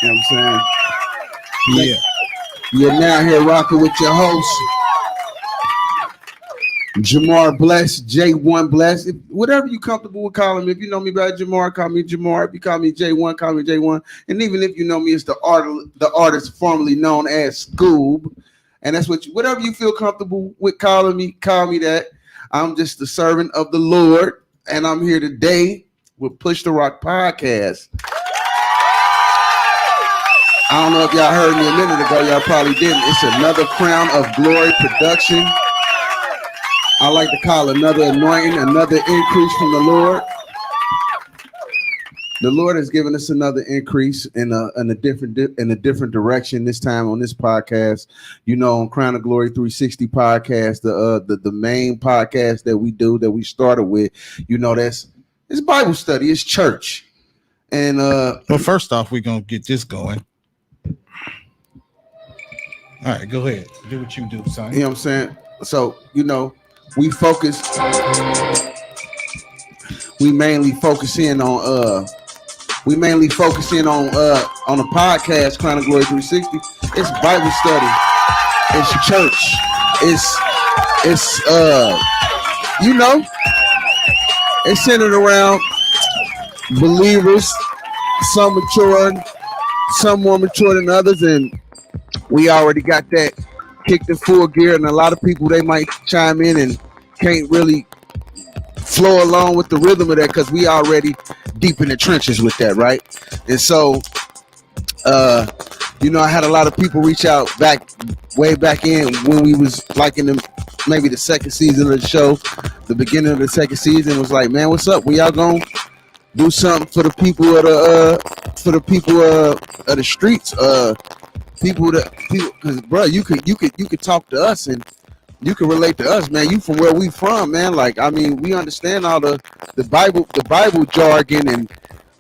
You know what I'm saying? Yeah. You're now here rocking with your host, Jamarr Blessed, J1 Blessed. Whatever you comfortable with calling me. If you know me by Jamarr, call me Jamarr. If you call me J1, call me J1. And even if you know me as the artist formerly known as Scoob. And that's whatever you feel comfortable with calling me, call me that. I'm just the servant of the Lord. And I'm here today with Push the Rock Podcast. I don't know if y'all heard me a minute ago. Y'all probably didn't. It's another Crown of Glory production. I like to call another anointing, another increase from the Lord. The Lord has given us another increase in a different direction. This time on this podcast, you know, on Crown of Glory 360 podcast, the main podcast that we do, that we started with, you know, it's Bible study, it's church, and But first off, we're gonna get this going. All right, go ahead, do what you do, son. You know what I'm saying? So, you know, we mainly focus in on the podcast Crown of Glory 360. It's Bible study, it's church, it's you know, it's centered around believers, some mature, some more mature than others, and we already got that kicked in full gear, and a lot of people, they might chime in and can't really flow along with the rhythm of that because we already deep in the trenches with that, right? And so, you know, I had a lot of people reach out way back in when we was like in maybe the second season of the show, the beginning of the second season, was like, man, what's up? We y'all gonna do something for the people of the streets, because bro, you could talk to us and you can relate to us, man. You from where we from, man. Like, I mean, we understand all the Bible jargon, and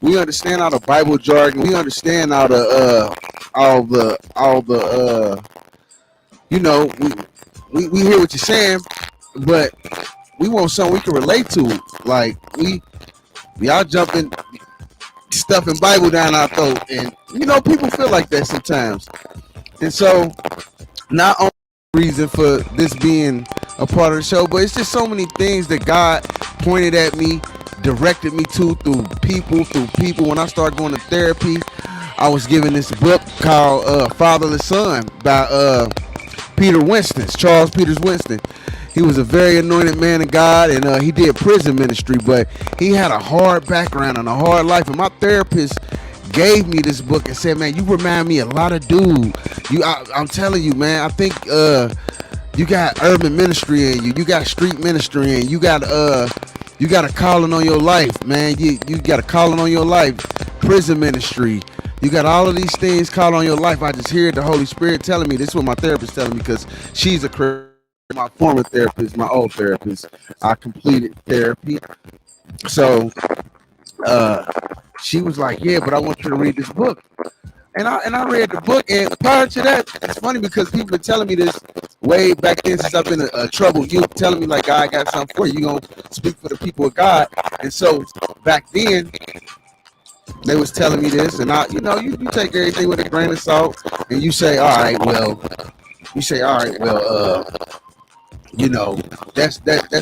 we understand all the Bible jargon. We understand all the you know, we hear what you're saying, but we want something we can relate to. Like, y'all jumping stuffing Bible down our throat, and you know, people feel like that sometimes. And so, not only reason for this being a part of the show, but it's just so many things that God pointed at me, directed me to through people. When I started going to therapy, I was given this book called Fatherless Son by Charles Peters Winston. He was a very anointed man of God, and he did prison ministry, but he had a hard background and a hard life. And my therapist gave me this book and said, man, you remind me a lot of dude. I'm telling you, man, I think you got urban ministry in you. You got street ministry in you. Got a calling on your life, man. You got a calling on your life. Prison ministry. You got all of these things called on your life. I just hear the Holy Spirit telling me. This is what my therapist telling me, because she's a Christian. My former therapist, my old therapist, I completed therapy. So she was like, yeah, but I want you to read this book. And I read the book, and prior to that, it's funny because people been telling me this way back then since I've been a troubled youth, telling me like, God got something for you. You gonna speak for the people of God. And so back then, they was telling me this, and you take everything with a grain of salt, and you say, all right, well, you know, that's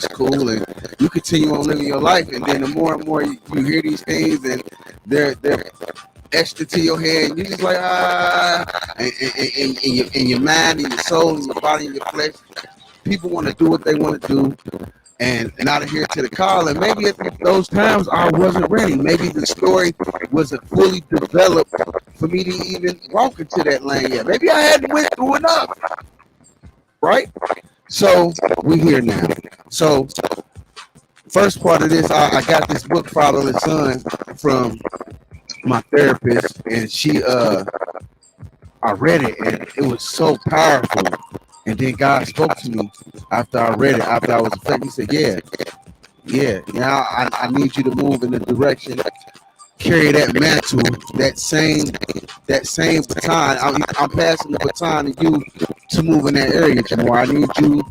cool, and you continue on living your life. And then the more and more you hear these things, and they're etched into your head, and you're just like, and your mind and your soul and your body and your flesh, people want to do what they want to do and not adhere to the call. And maybe at those times I wasn't ready. Maybe the story wasn't fully developed for me to even walk into that lane yet. Maybe I hadn't went through enough, right? So we here now. So first part of this, I got this book, Fatherless Son, from my therapist, and I read it, and it was so powerful. And then God spoke to me after I read it, after I was affected. He said, yeah, now I need you to move in the direction, carry that mantle, that same baton. I'm passing the baton to you to move in that area, Jamarr. I need you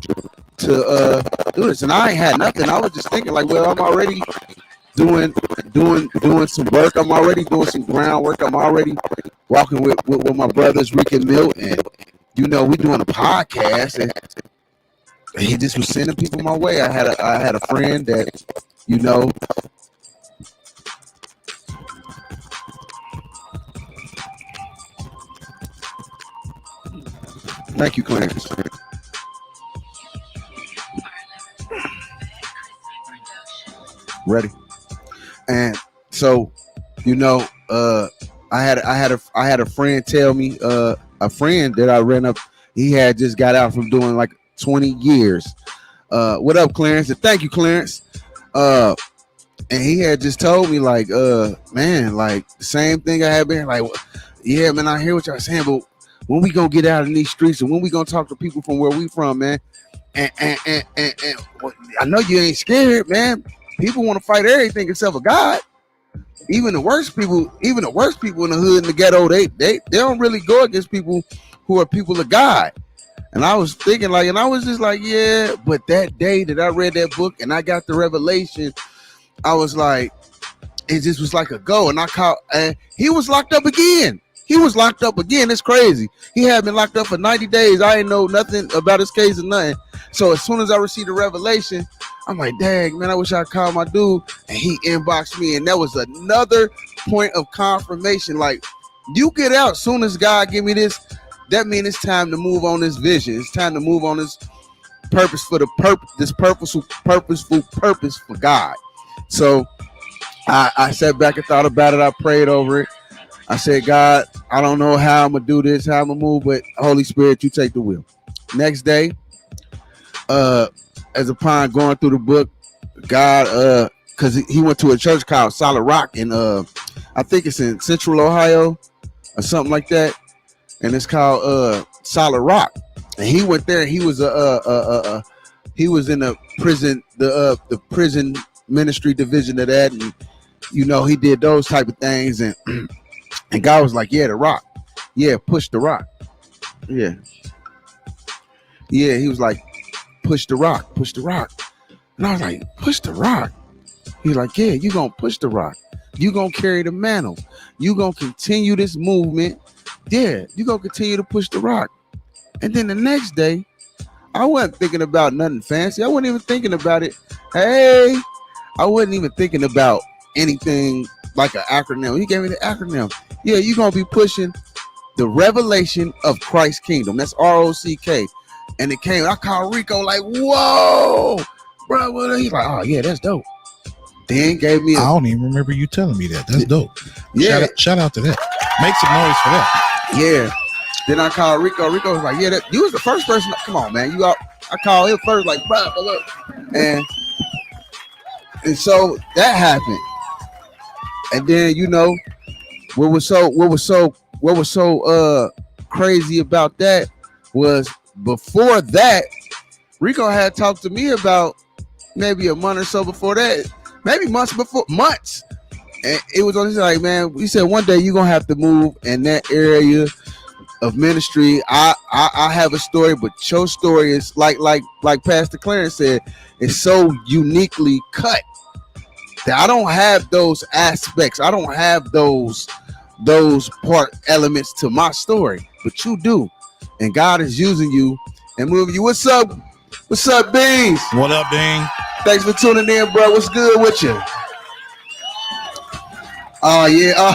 to do this. And I ain't had nothing. I was just thinking like, well, I'm already doing some work. I'm already doing some groundwork. I'm already walking with my brothers Rick and Milt, and we doing a podcast, and he just was sending people my way. I had a friend that, you know, thank you, Clarence. Ready? And so, I had a friend tell me, a friend that I ran up, he had just got out from doing like 20 years. What up, Clarence? And thank you, Clarence. And he had just told me like, man, like the same thing I had been like, yeah, man, I hear what y'all saying, but when we gonna get out in these streets and when we gonna talk to people from where we from, man? And well, I know you ain't scared, man. People want to fight everything except for God. Even the worst people in the hood, in the ghetto, they don't really go against people who are people of God. And I was thinking like, and I was just like, yeah, but that day that I read that book and I got the revelation, I was like, it just was like a go. And and he was locked up again. It's crazy. He had been locked up for 90 days. I didn't know nothing about his case or nothing. So as soon as I received the revelation, I'm like, dang, man, I wish I called my dude. And he inboxed me. And that was another point of confirmation. Like, you get out soon as God give me this, that means it's time to move on this vision. It's time to move on this purpose this purposeful purpose for God. So I sat back and thought about it. I prayed over it. I said, God, I don't know how I'm gonna do this, how I'm gonna move, but Holy Spirit, you take the wheel. Next day, as upon going through the book, God, because he went to a church called Solid Rock in I think it's in Central Ohio or something like that, and it's called Solid Rock. And he went there. And he was he was in the prison, the prison ministry division of that, and he did those type of things, and and God was like, yeah, the rock, yeah, push the rock, yeah, he was like, push the rock, and I was like, push the rock. He's like, yeah, you gonna push the rock, you gonna carry the mantle, you gonna continue this movement, yeah, you gonna continue to push the rock. And then the next day, I wasn't thinking about nothing fancy. I wasn't even thinking about it. Hey, I wasn't even thinking about anything like an acronym. He gave me the acronym. Yeah, you're going to be pushing the revelation of Christ's kingdom. That's ROCK. And it came, I called Rico like, whoa, bro. He's like, oh, yeah, that's dope. Then gave me I don't even remember you telling me that. That's dope. Yeah. Shout out to that. Make some noise for that. Yeah. Then I called Rico. Rico was like, yeah, you was the first person. Come on, man. You out. I called him first, like, bro, look. And so that happened. And then, what was so crazy about that was before that, Rico had talked to me about maybe a month or so before that, maybe months. And it was on his like, man, he said one day you're gonna have to move in that area of ministry. I have a story, but your story is like Pastor Clarence said, it's so uniquely cut that I don't have those aspects. I don't have those part elements to my story, but you do. And God is using you and moving you. What's up? What's up, Beans? What up, Ding? Thanks for tuning in, bro. What's good with you? Oh, yeah. All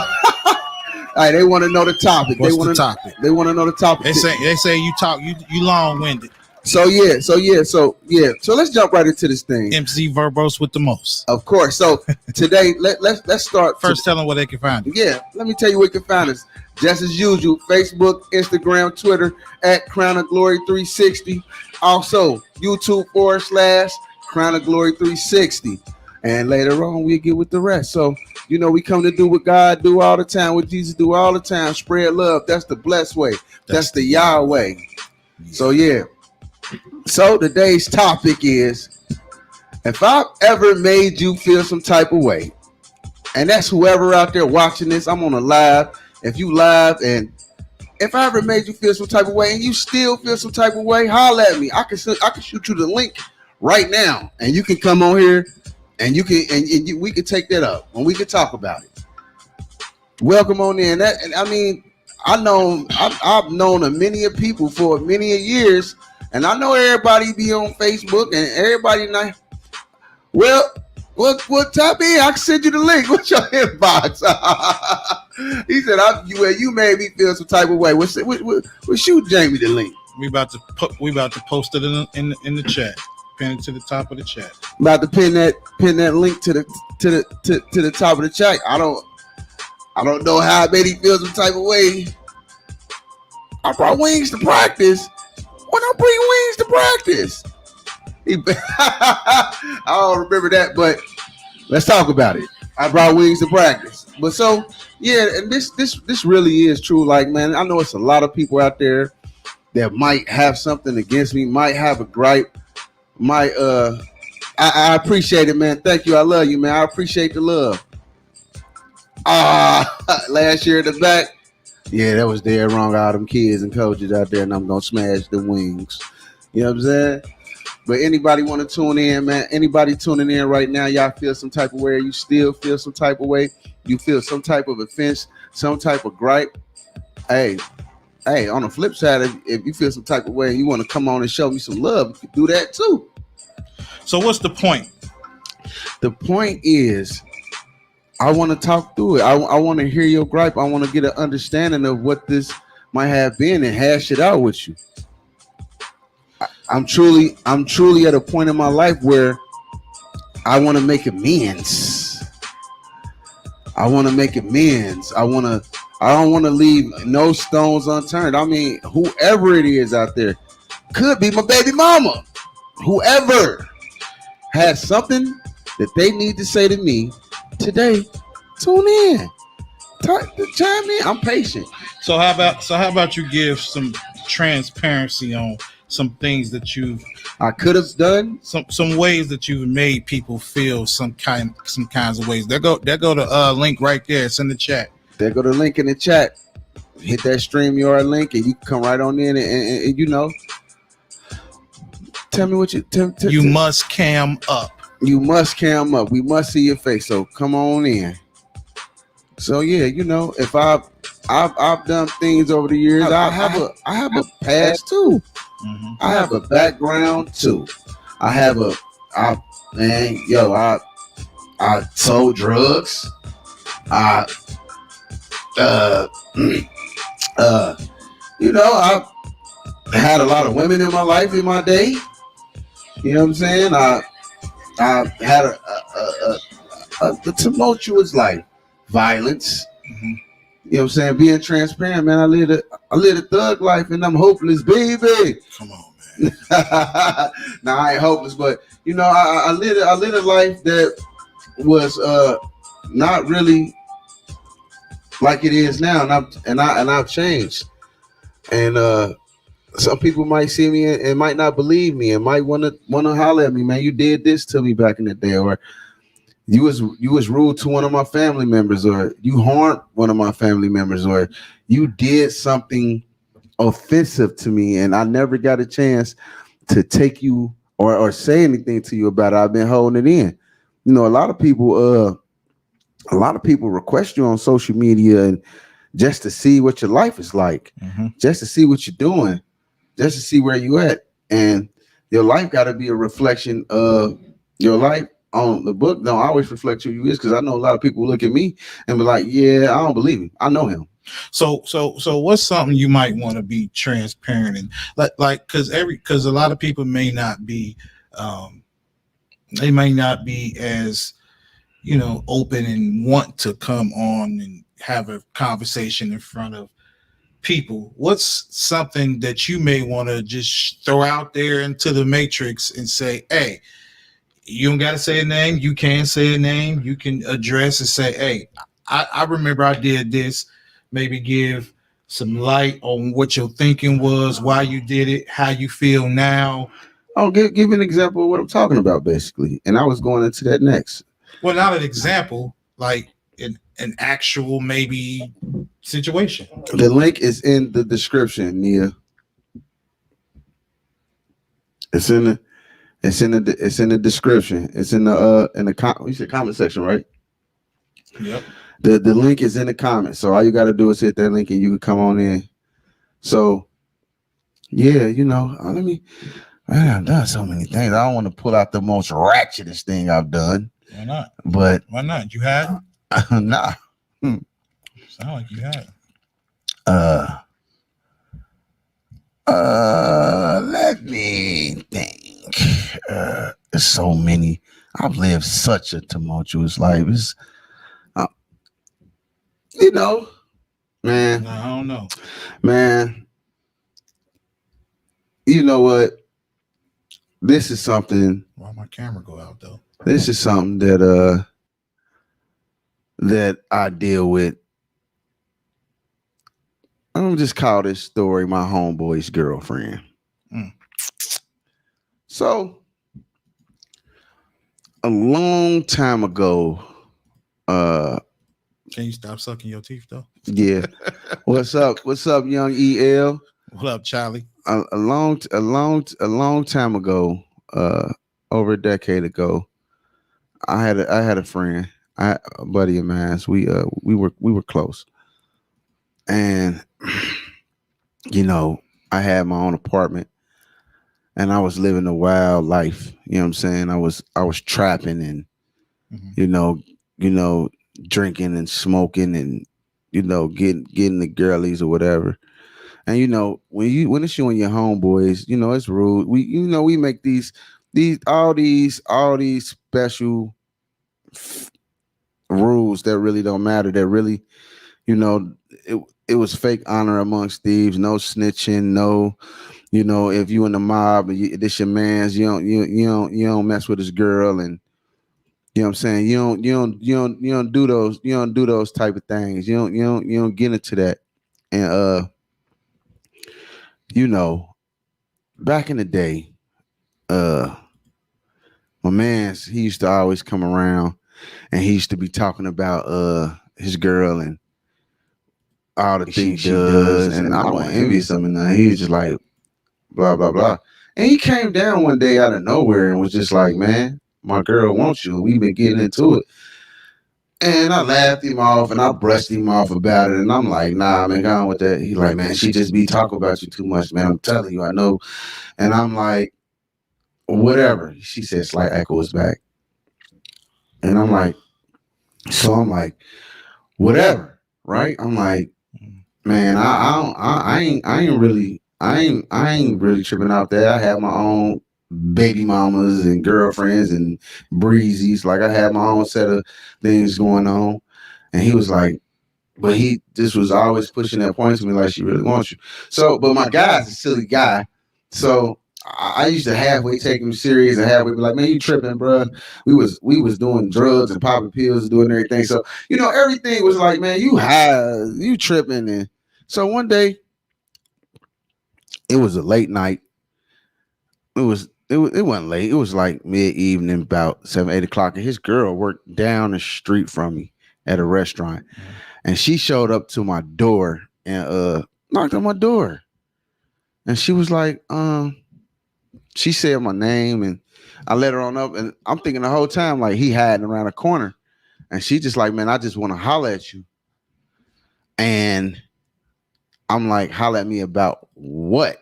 right, they want to know the topic. What's the topic? They want to know the topic. They say you talk, you long-winded. So let's jump right into this thing. MC Verbose with the most. Of course. So today, let's start. First, tell them where they can find you. Yeah, let me tell you where you can find us. Just as usual, Facebook, Instagram, Twitter at Crown of Glory 360. Also, YouTube / Crown of Glory 360. And later on, we'll get with the rest. So, we come to do what God do all the time, what Jesus do all the time. Spread love. That's the blessed way. That's the Yahweh. So, yeah. So today's topic is, if I've ever made you feel some type of way, and that's whoever out there watching this, I'm on a live. If you live, and if I ever made you feel some type of way and you still feel some type of way, holler at me. I can shoot you the link right now, and you can come on here, and we can take that up, and we can talk about it. Welcome on in. I've known a many of people for many a years, and I know everybody be on Facebook and everybody not. Well, what tap in? I can send you the link. What's your inbox? He said, you made me feel some type of way. Shoot Jamie the link. We about to post it in the chat. Pin it to the top of the chat. About to pin that link to the top of the chat. I don't know how it made him feel some type of way. I brought wings to practice. When I bring wings to practice, I don't remember that, but let's talk about it. I brought wings to practice. But so yeah, and this really is true. Like, man, I know it's a lot of people out there that might have something against me, might have a gripe, might I appreciate it, man. Thank you. I love you, man. I appreciate the love. Last year at the back. Yeah, that was dead wrong. All them kids and coaches out there, and I'm gonna smash the wings. You know what I'm saying? But anybody want to tune in, man? Anybody tuning in right now, y'all feel some type of way? You still feel some type of way? You feel some type of offense, some type of gripe? Hey, on the flip side, if you feel some type of way and you want to come on and show me some love, you can do that too. So what's the point? The point is, I want to talk through it. I want to hear your gripe. I want to get an understanding of what this might have been and hash it out with you. I'm truly at a point in my life where I want to make amends. I don't want to leave no stones unturned. I mean, whoever it is out there, could be my baby mama, whoever has something that they need to say to me today, tune in. Chime in. I'm patient. So how about you give some transparency on some things that I could have done, some ways that you've made people feel some kinds of ways. There go the link right there. It's in the chat. There go the link in the chat. Hit that StreamYard link and you can come right on in and you know. Tell me what you must cam up. You must cam up. We must see your face. So come on in. So yeah, you know, if I've done things over the years, I have a past too. Mm-hmm. I have a background too. I sold drugs. I had a lot of women in my life in my day. You know what I'm saying? I had a tumultuous life, violence. Mm-hmm. You know what I'm saying? Being transparent, man. I lived a thug life, and I'm hopeless, baby. Come on, man. Nah, I ain't hopeless, but you know, I lived a life that was not really like it is now, and I've changed. And some people might see me and might not believe me, and might want to holler at me, man. You did this to me back in the day, or you was rude to one of my family members, or you harmed one of my family members, or you did something offensive to me, and I never got a chance to take you or say anything to you about it. I've been holding it in. You know, a lot of people request you on social media and just to see what your life is like, mm-hmm. just to see what you're doing, just to see where you at. And your life got to be a reflection of your life. On the book don't always reflect who you is, because I know a lot of people look at me and be like, yeah, I don't believe him. I know him. So what's something you might want to be transparent and like because a lot of people may not be they may not be as, you know, open and want to come on and have a conversation in front of people. What's something that you may want to just throw out there into the matrix and say, hey, you don't got to say a name. You can say a name. You can address and say, hey, I remember I did this. Maybe give some light on what your thinking was, why you did it, how you feel now. I'll give an example of what I'm talking about, basically. And I was going into that next. Well, not an example, like an actual maybe situation. The link is in the description, Nia. It's in the description. It's in the you said comment section, right? Yep. The link is in the comments. So all you got to do is hit that link and you can come on in. So yeah, let me. Man, I've done so many things. I don't want to pull out the most ratchetest thing I've done. Why not? But why not? You had? Nah. Sound like you had. Let me think. There's so many. I've lived such a tumultuous life. It's, man. No, I don't know. Man, you know what? This is something. Why my camera go out though? This is something that I deal with. I'm gonna just call this story my homeboy's girlfriend. So a long time ago, can you stop sucking your teeth though? Yeah. What's up, young EL? What up, Charlie? A long time ago, over a decade ago, I had a friend, a buddy of mine. We were close, and I had my own apartment, and I was living a wild life. You know what I'm saying? I was trapping and drinking and smoking and getting the girlies or whatever. And when it's you and your homeboys, it's rude. We make these all these special rules that really don't matter. That really, it was fake honor amongst thieves. No snitching. No, if you in the mob and this your man's, you don't mess with his girl, and you know what I'm saying. You don't do those type of things. You don't get into that. And back in the day, my man's, he used to always come around and he used to be talking about his girl and all the things she does, and I wasn't envious of him. And he was just like blah blah blah. And he came down one day out of nowhere and was just like, "Man, my girl wants you. We've been getting into it." And I laughed him off and I brushed him off about it. And I'm like, "Nah, man, go on with that." He's like, "Man, she just be talking about you too much, man. I'm telling you, I know." And I'm like, "Whatever." She said, "Slight echo is back." And I'm like, "Whatever." Right? I'm like, "Man, I ain't really tripping out there. I have my own baby mamas and girlfriends and breezies. Like I had my own set of things going on." And he was like, but he just was always pushing that point to me like she really wants you. So, but my guy's a silly guy. So I used to halfway take him serious and halfway be like, "Man, you tripping, bro." We was doing drugs and popping pills and doing everything. So, everything was like, "Man, you high, you tripping." And so one day, it was a late night. It wasn't late. It was like mid-evening, about 7, 8 o'clock. And his girl worked down the street from me at a restaurant. And she showed up to my door and knocked on my door. And she was like, she said my name and I let her on up. And I'm thinking the whole time, like, he hiding around a corner. And she just like, "Man, I just want to holler at you." And I'm like, "Holler at me about what?"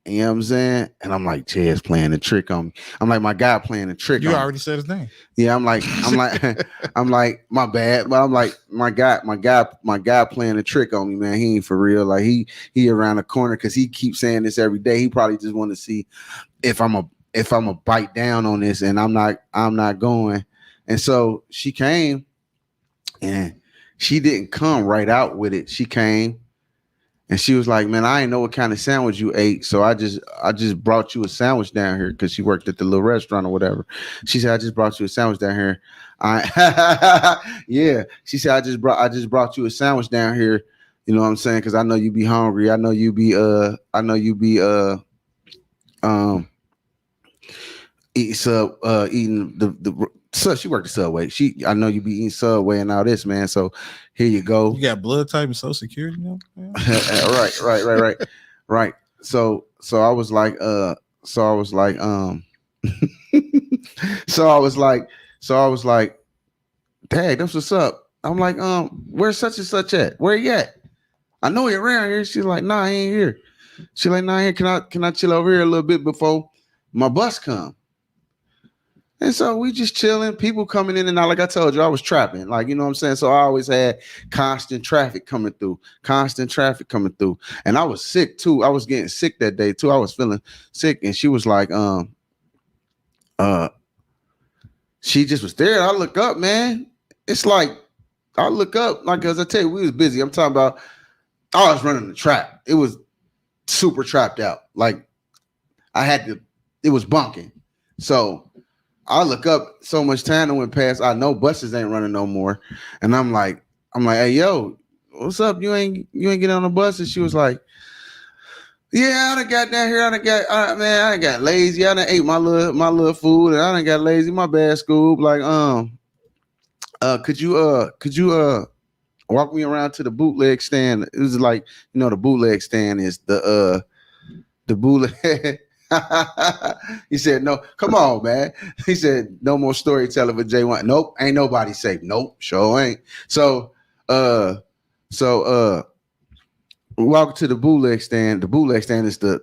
You know what I'm saying? And I'm like, Chad's playing a trick on me. I'm like, my guy playing a trick You on me. already said his name. Yeah, I'm like, I'm like, my bad. But I'm like, my guy playing a trick on me, man. He ain't for real. Like he around the corner because he keeps saying this every day. He probably just want to see if I'm a bite down on this, and I'm not going. And so she came, and she didn't come right out with it. She came. And she was like, "Man, I didn't know what kind of sandwich you ate, so I just brought you a sandwich down here," because she worked at the little restaurant or whatever. She said, "I just brought you a sandwich down here." Yeah. She said, I just brought you a sandwich down here. You know what I'm saying? Because I know you be hungry. I know you be eating the so she worked at Subway. I know you be eating Subway and all this, man. So here you go. You got blood type and Social Security, Right. So I was like, so I was like, "Dang, that's what's up." I'm like, where's such and such at? Where he at? I know he around here. She's like, nah, he ain't here. She's like, nah, here. Can I chill over here a little bit before my bus come? And so we just chilling, people coming in and out. Like I told you, I was trapping. Like, you know what I'm saying? So I always had constant traffic coming through. And I was sick too. I was getting sick that day too. I was feeling sick. And she was like, she just was there. I look up, man. It's like I look up, like as I tell you, we was busy. I'm talking about I was running the trap. It was super trapped out. Like I had to, it was bunking. So I look up, so much time that went past. I know buses ain't running no more. And I'm like, hey, yo, what's up? You ain't get on the bus? And she was like, yeah, I done got down here. I done got lazy. I done ate my little food and I done got lazy. My bad, Scoob. Like, could you walk me around to the bootleg stand? It was like, the bootleg stand is the bootleg. He said, no, come on, man. He said, no more storytelling for J1. Nope, ain't nobody safe. Nope, sure ain't. So we walk to the bootleg stand. The bootleg stand is the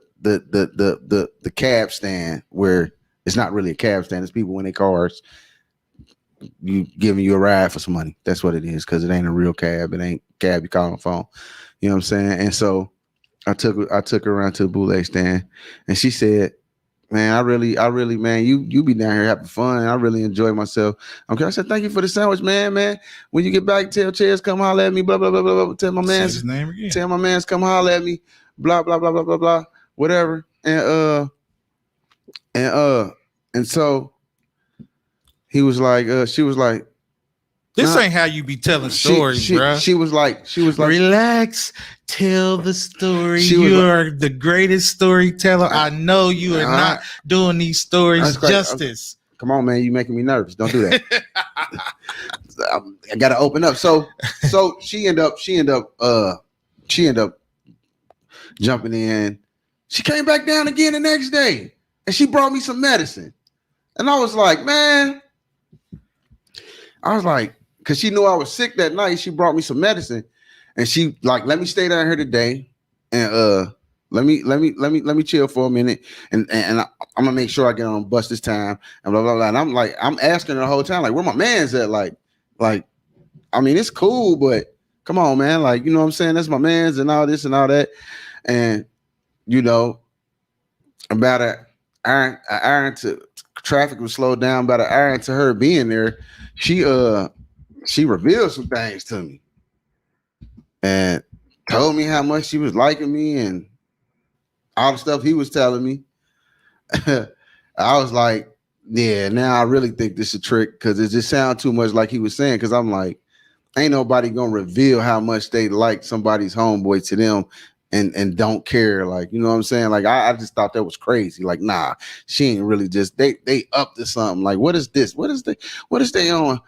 cab stand where it's not really a cab stand. It's people in their cars giving you a ride for some money. That's what it is, because it ain't a real cab. It ain't cab you call on the phone. You know what I'm saying? And so I took her around to the bootleg stand, and she said, man, I really, man, you be down here having fun. I really enjoy myself. Okay. I said, thank you for the sandwich, man. When you get back, tell Chaz come holler at me, blah, blah, blah, blah, blah. Tell my man's name again. Tell my man's come holler at me, blah, blah, blah, blah, blah, blah, whatever. And so he was like, she was like, this ain't how you be telling stories, bro. She was like, relax, tell the story. You are the greatest storyteller. I know you are not doing these stories justice. Come on, man, you making me nervous. Don't do that. I gotta open up. So she ended up jumping in. She came back down again the next day, and she brought me some medicine. And I was like, man, because she knew I was sick that night, she brought me some medicine, and she like, let me stay down here today, and let me chill for a minute, and I'm gonna make sure I get on the bus this time, and blah blah blah. And I'm asking her the whole time, like, where my man's at? Like, I mean, it's cool, but come on, man, like, you know what I'm saying? That's my man's and all this and all that, and about an hour into traffic was slowed down, about an hour into her being there, she revealed some things to me and told me how much she was liking me and all the stuff he was telling me. I was like, yeah, now I really think this is a trick, because it just sounds too much like he was saying, because I'm like, ain't nobody gonna reveal how much they like somebody's homeboy to them and don't care. Like, you know what I'm saying? Like, I just thought that was crazy. Like, nah, she ain't really just, they up to something. Like, what is this? What is they on?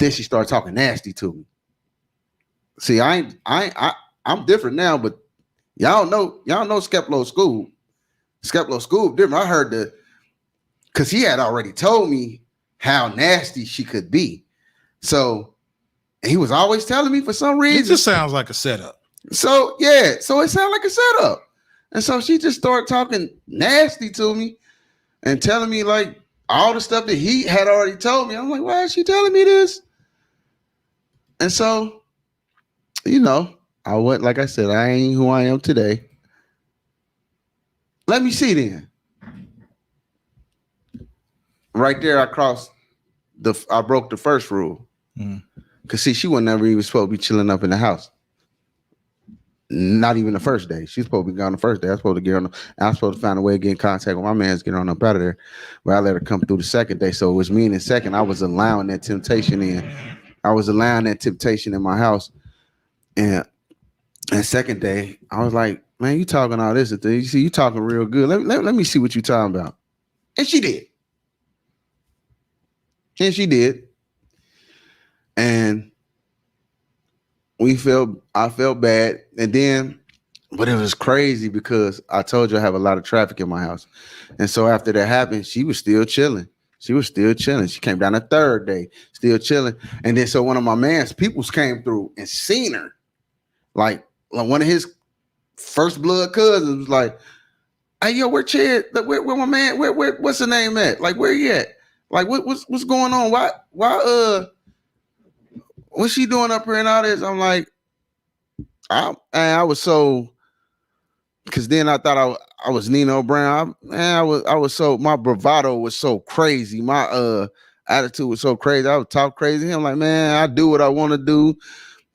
Then she started talking nasty to me. See, I'm different now, but y'all know Skeplo School. Skeplo School different. I heard because he had already told me how nasty she could be. So he was always telling me for some reason. It just sounds like a setup. So yeah, so it sounded like a setup. And so she just started talking nasty to me and telling me like all the stuff that he had already told me. I'm like, why is she telling me this? And so, I went, like I said, I ain't who I am today. Let me see then. Right there, I broke the first rule. Because see, she wasn't never even supposed to be chilling up in the house. Not even the first day. She's supposed to be gone the first day. I was supposed to find a way to get in contact with my man's, get her on up out of there. But I let her come through the second day. So it was me and the second. I was allowing that temptation in. I was allowing that temptation in my house. And second day, I was like, man, you talking all this. You see, you talking real good. Let me see what you talking about. And she did. And I felt bad. And then, but it was crazy because I told you I have a lot of traffic in my house. And so after that happened, she was still chilling. She was still chilling. She came down the third day, still chilling. And then so one of my man's peoples came through and seen her. Like one of his first blood cousins was like, "Hey, yo, where Chad? Where my man? What's the name at? Like, where he at? Like, what's going on? What's she doing up here and all this?" I'm like, I was so, because then I thought I was Nino Brown. I was so, my bravado was so crazy. My attitude was so crazy. I would talk crazy. I'm like, man, I do what I want to do.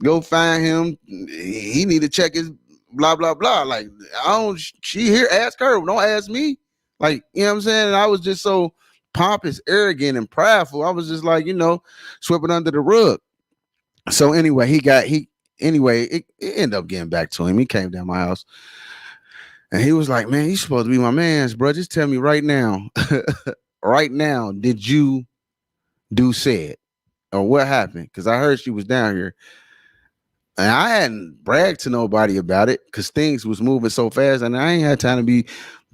Go find him. He need to check his blah blah blah. Like, I don't. She here, ask her. Don't ask me. Like, you know what I'm saying? And I was just so pompous, arrogant, and prideful. I was just like, sweeping under the rug. So anyway, it ended up getting back to him. He came down my house. And he was like, "Man, you supposed to be my man's, bro. Just tell me right now, right now, did you do said or what happened? Because I heard she was down here, and I hadn't bragged to nobody about it because things was moving so fast, and I ain't had time to be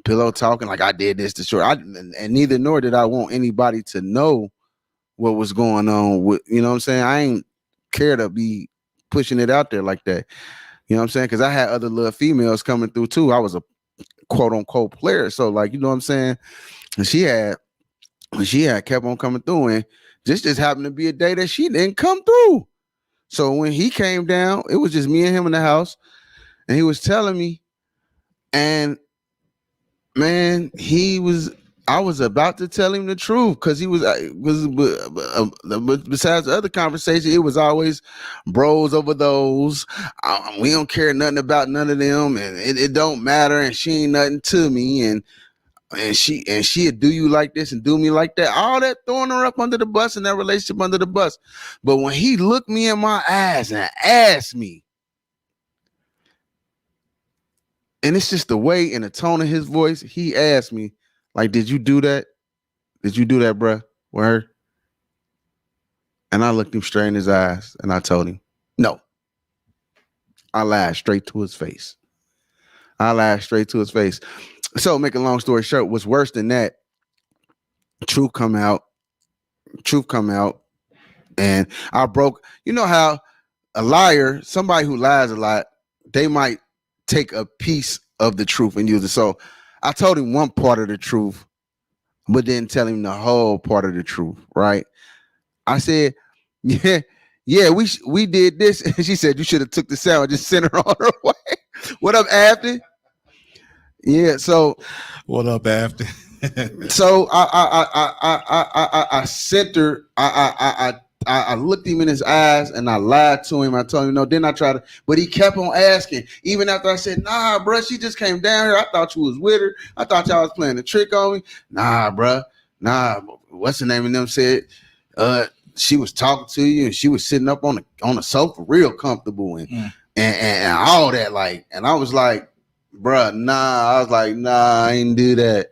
pillow talking like I did this to sure. And neither nor did I want anybody to know what was going on with, you know what I'm saying? I ain't care to be pushing it out there like that. You know what I'm saying? Because I had other little females coming through too. I was a quote unquote player. So, like, you know what I'm saying? And she had kept on coming through. And just happened to be a day that she didn't come through. So when he came down, it was just me and him in the house. And he was telling me, and man, I was about to tell him the truth because he was besides the other conversation, it was always bros over those. We don't care nothing about none of them, and it don't matter. And she ain't nothing to me, and she'd do you like this and do me like that. All that throwing her up under the bus and that relationship under the bus. But when he looked me in my eyes and asked me, and it's just the way and the tone of his voice, he asked me, like, "Did you do that? Did you do that, bruh, with her?" And I looked him straight in his eyes and I told him, "No." I lied straight to his face. So, make a long story short, what's worse than that, truth come out, and I broke. You know how a liar, somebody who lies a lot, they might take a piece of the truth and use it. So I told him one part of the truth, but didn't tell him the whole part of the truth, right? I said, "Yeah, we did this." And she said, "You should have took the sound and just sent her on her way." What up, Afton? Yeah, so What up, Afton? so I sent her. I looked him in his eyes and I lied to him. I told him no. Then I tried to, but he kept on asking. Even after I said, "Nah, bro, she just came down here. I thought you was with her. I thought y'all was playing a trick on me." "Nah, bro, nah." What's the name of them said? She was talking to you and she was sitting up on the sofa, real comfortable and all that. Like, and I was like, "Bro, nah." I was like, "Nah, I ain't do that."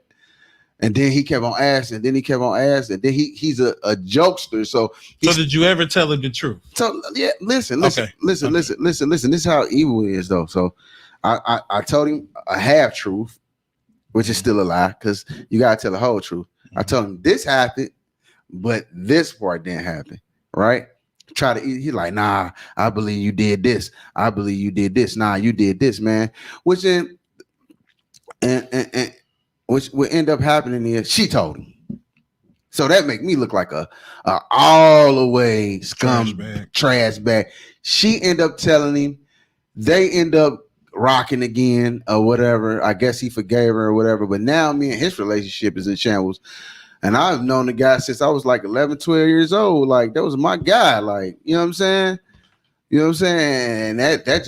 And then he kept on asking. Then he's a jokester. So did you ever tell him the truth? So yeah, listen. This is how evil is though. So I told him a half truth, which is still a lie, because you gotta tell the whole truth. I told him this happened, but this part didn't happen. Right? He's like, "Nah, I believe you did this. I believe you did this. Nah, you did this, man." Which then and which would end up happening is she told him. So that make me look like a all the way trash bag. She end up telling him. They end up rocking again or whatever. I guess he forgave her or whatever. But now me and his relationship is in shambles. And I've known the guy since I was like 11, 12 years old. Like, that was my guy. Like, you know what I'm saying? And that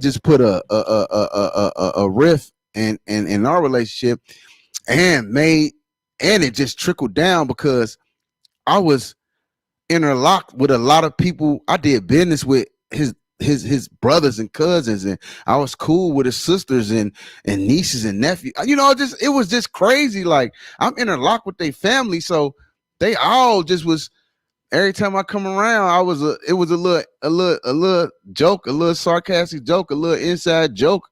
just put a rift in our relationship, and it just trickled down because I was interlocked with a lot of people. I did business with his brothers and cousins, and I was cool with his sisters and nieces and nephews. It was just crazy. Like, I'm interlocked with their family, so they all just was. Every time I come around, it was a little joke, a little sarcastic joke, a little inside joke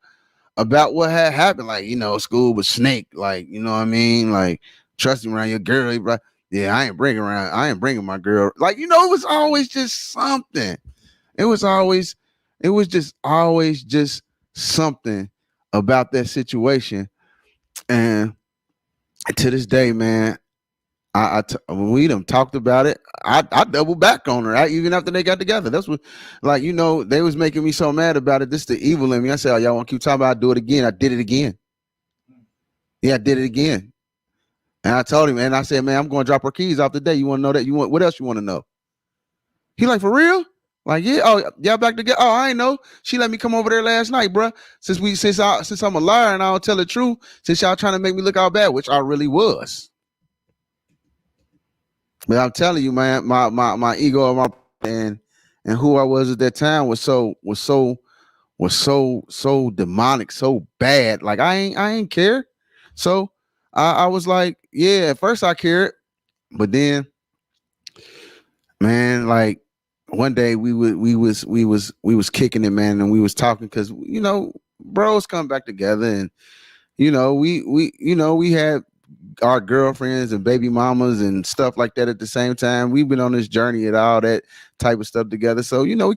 about what had happened. Like, school was snake, like, you know what I mean? Like, trust me around your girl. He be like, yeah, I ain't bringing my girl. Like, you know, it was always just something. It was just always just something about that situation. And to this day, man, when we done talked about it, I doubled back on her. Even after they got together, that's what, like, you know, they was making me so mad about it. This is the evil in me. I said, oh, y'all want to keep talking about it? I do it again. I did it again. Yeah, I did it again. And I told him, and I said, man, I'm going to drop her keys off today. You want to know that? What else you want to know? He like, for real? Like, yeah. Oh, y'all back together? Oh, I ain't know. She let me come over there last night, bro. Since I'm a liar and I don't tell the truth, since y'all trying to make me look all bad, which I really was. But I'm telling you, man, my ego and who I was at that time was so demonic, so bad. Like I ain't care. So I was like, yeah, at first I cared, but then, man, like one day we was kicking it, man, and we was talking because, you know, bros come back together, and you know, we had our girlfriends and baby mamas and stuff like that at the same time. We've been on this journey and all that type of stuff together. So, you know,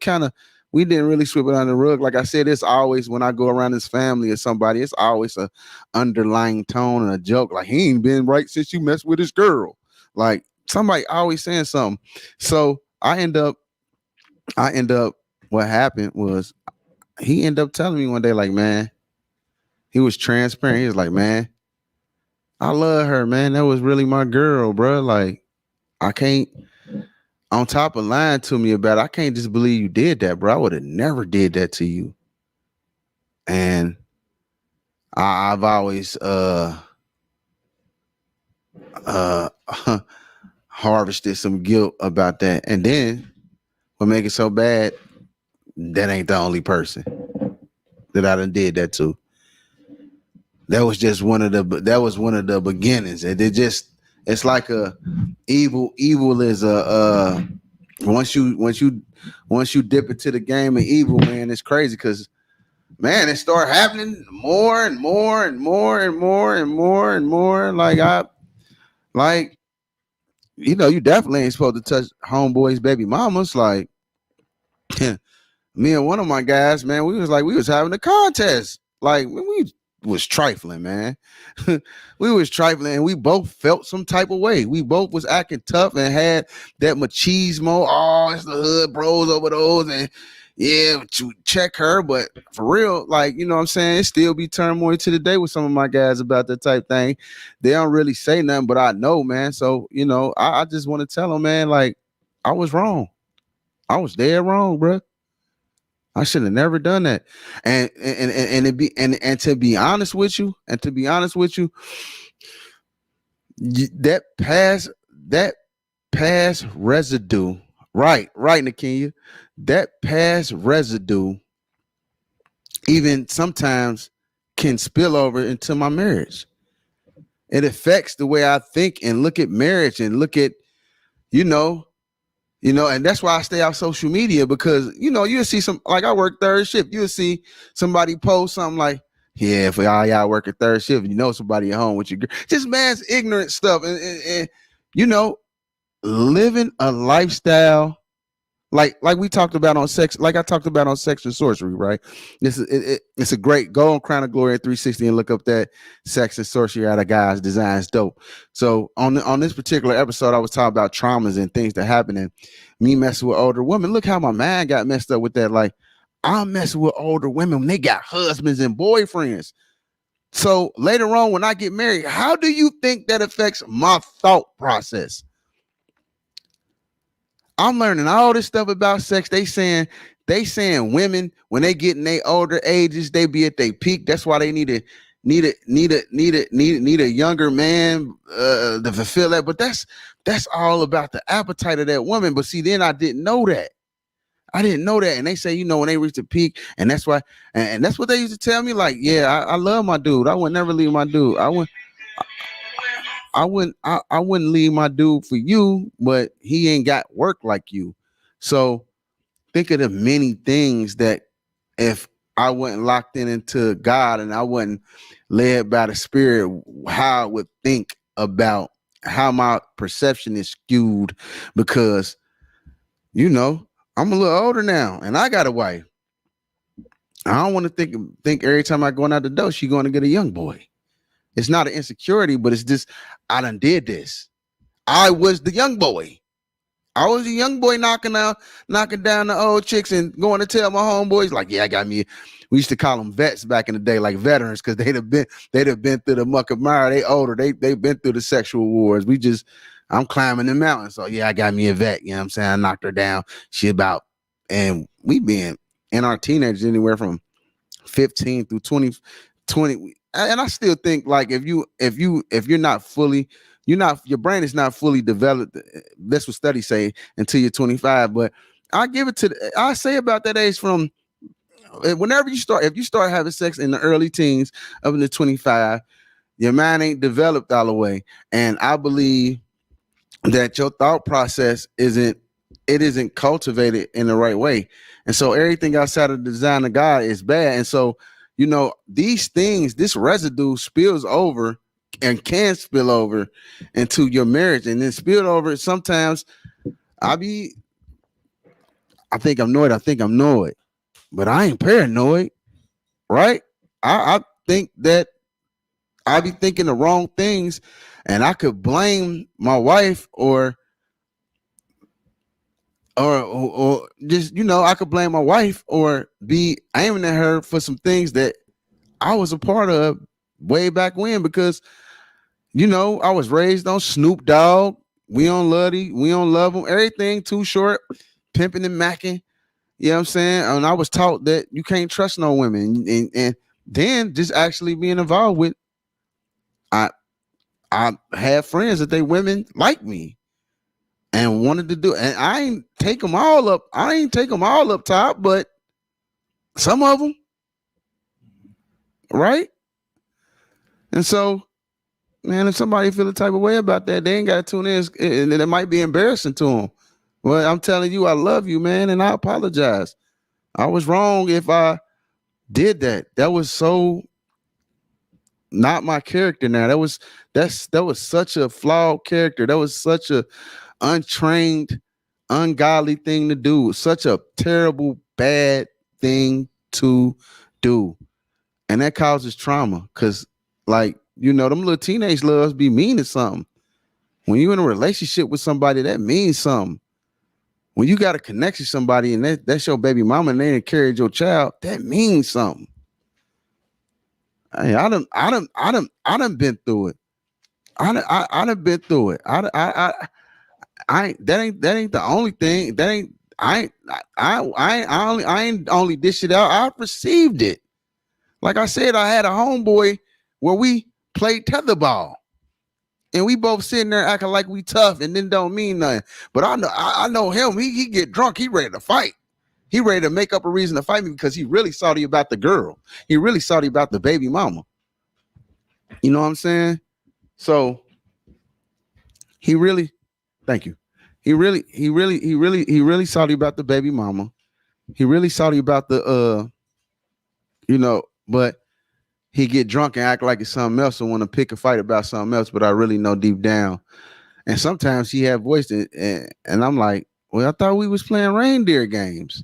we didn't really sweep it under the rug. Like I said, it's always, when I go around this family or somebody, it's always a underlying tone and a joke. Like, he ain't been right since you messed with his girl. Like, somebody always saying something. So I end up, what happened was, he ended up telling me one day, like, man, he was transparent. He was like, man, I love her, man. That was really my girl, bro. Like, I can't, on top of lying to me about it, I can't just believe you did that, bro. I would have never did that to you. And I've always harvested some guilt about that. And then what make it so bad, that ain't the only person that I done did that to. That was just one of the beginnings. It's like a evil is a once you dip into the game of evil, man, it's crazy, because, man, it started happening more and more and more and more and more and more. Like, you know, you definitely ain't supposed to touch homeboys, baby mamas. Like, me and one of my guys, man, we was having a contest. Like, we was trifling, man. We was trifling, and we both felt some type of way. We both was acting tough and had that machismo. Oh, it's the hood bros over those, and yeah, you check her. But for real, like, you know what I'm saying, it still be turmoil to the day with some of my guys about that type thing. They don't really say nothing, but I know, man. So, you know, I just want to tell them, man, like, I was wrong. I was dead wrong, bro. I should have never done that. And to be honest with you, that past residue, right, Nakia, that past residue even sometimes can spill over into my marriage. It affects the way I think and look at marriage and look at, you know, and that's why I stay off social media, because, you know, you'll see some, like, I work third shift. You'll see somebody post something like, yeah, for all y'all working third shift, you know, somebody at home with your girl. Just man's ignorant stuff. And you know, living a lifestyle like we talked about on sex, like I talked about on Sex and Sorcery, right? It's a great, go on Crown of Glory 360 and look up that Sex and Sorcery out of guys designs dope. So on this particular episode, I was talking about traumas and things that happen, and me messing with older women. Look how my mind got messed up with that. Like, I'm messing with older women when they got husbands and boyfriends. So later on, when I get married, how do you think that affects my thought process? I'm learning all this stuff about sex. They saying women, when they get in their older ages, they be at their peak. That's why they need a younger man to fulfill that. But that's all about the appetite of that woman. But see, then I didn't know that. And they say, you know, when they reach the peak, and that's why, and that's what they used to tell me. Like, yeah, I love my dude. I would never leave my dude. I wouldn't leave my dude for you, but he ain't got work like you. So think of the many things that, if I wasn't locked into God and I wasn't led by the Spirit, how I would think about how my perception is skewed because, you know, I'm a little older now and I got a wife. I don't want to think every time I going out the door, she going to get a young boy. It's not an insecurity, but it's just I done did this. I was the young boy. I was a young boy knocking down the old chicks and going to tell my homeboys, like, yeah, I got me. We used to call them vets back in the day, like veterans, because they'd have been through the muck and mire. They older. They've been through the sexual wars. I'm climbing the mountain. So yeah, I got me a vet. You know what I'm saying? I knocked her down. She about, and we been in our teenagers anywhere from 15 through 20. And I still think like if you're not fully, your brain is not fully developed. That's what studies say until you're 25. But I give it to I say about that age from whenever if you start having sex in the early teens up into 25, your mind ain't developed all the way. And I believe that your thought process isn't cultivated in the right way. And so everything outside of the design of God is bad. And so, these things, this residue spills over and can spill over into your marriage and then spill over. Sometimes I be, I think I'm annoyed. I think I'm annoyed, but I ain't paranoid, right? I think that I be thinking the wrong things and I could blame my wife or just I could blame my wife or be aiming at her for some things that I was a part of way back when because I was raised on Snoop Dogg, we on Luddy, we on Love 'Em, everything Too Short, pimping and macking. You know what I'm saying? And I was taught that you can't trust no women, and then just actually being involved with, I had friends that they women like me and wanted to do, and I ain't take them all up. I ain't take them all up top, but some of them, right? And so, man, if somebody feel the type of way about that, they ain't got to tune in, and it might be embarrassing to them. Well, I'm telling you, I love you, man, and I apologize. I was wrong if I did that. That was so not my character. Now that was such a flawed character. That was such a untrained, ungodly thing to do. Such a terrible, bad thing to do, and that causes trauma. Cause, like them little teenage loves be mean to something. When you're in a relationship with somebody, that means something. When you got a connection with somebody and that's your baby mama and they didn't carry your child, that means something. Hey, I done been through it. I done been through it. That ain't the only thing. That ain't I ain't only dished it out. I perceived it. Like I said, I had a homeboy where we played tetherball. And we both sitting there acting like we tough and then don't mean nothing. But I know him. He get drunk. He ready to fight. He ready to make up a reason to fight me because he really salty about the girl. He really salty about the baby mama. You know what I'm saying? So he really, thank you. He really salty about the baby mama. He really salty about but he get drunk and act like it's something else and want to pick a fight about something else. But I really know deep down. And sometimes he had voice and I'm like, well, I thought we was playing reindeer games.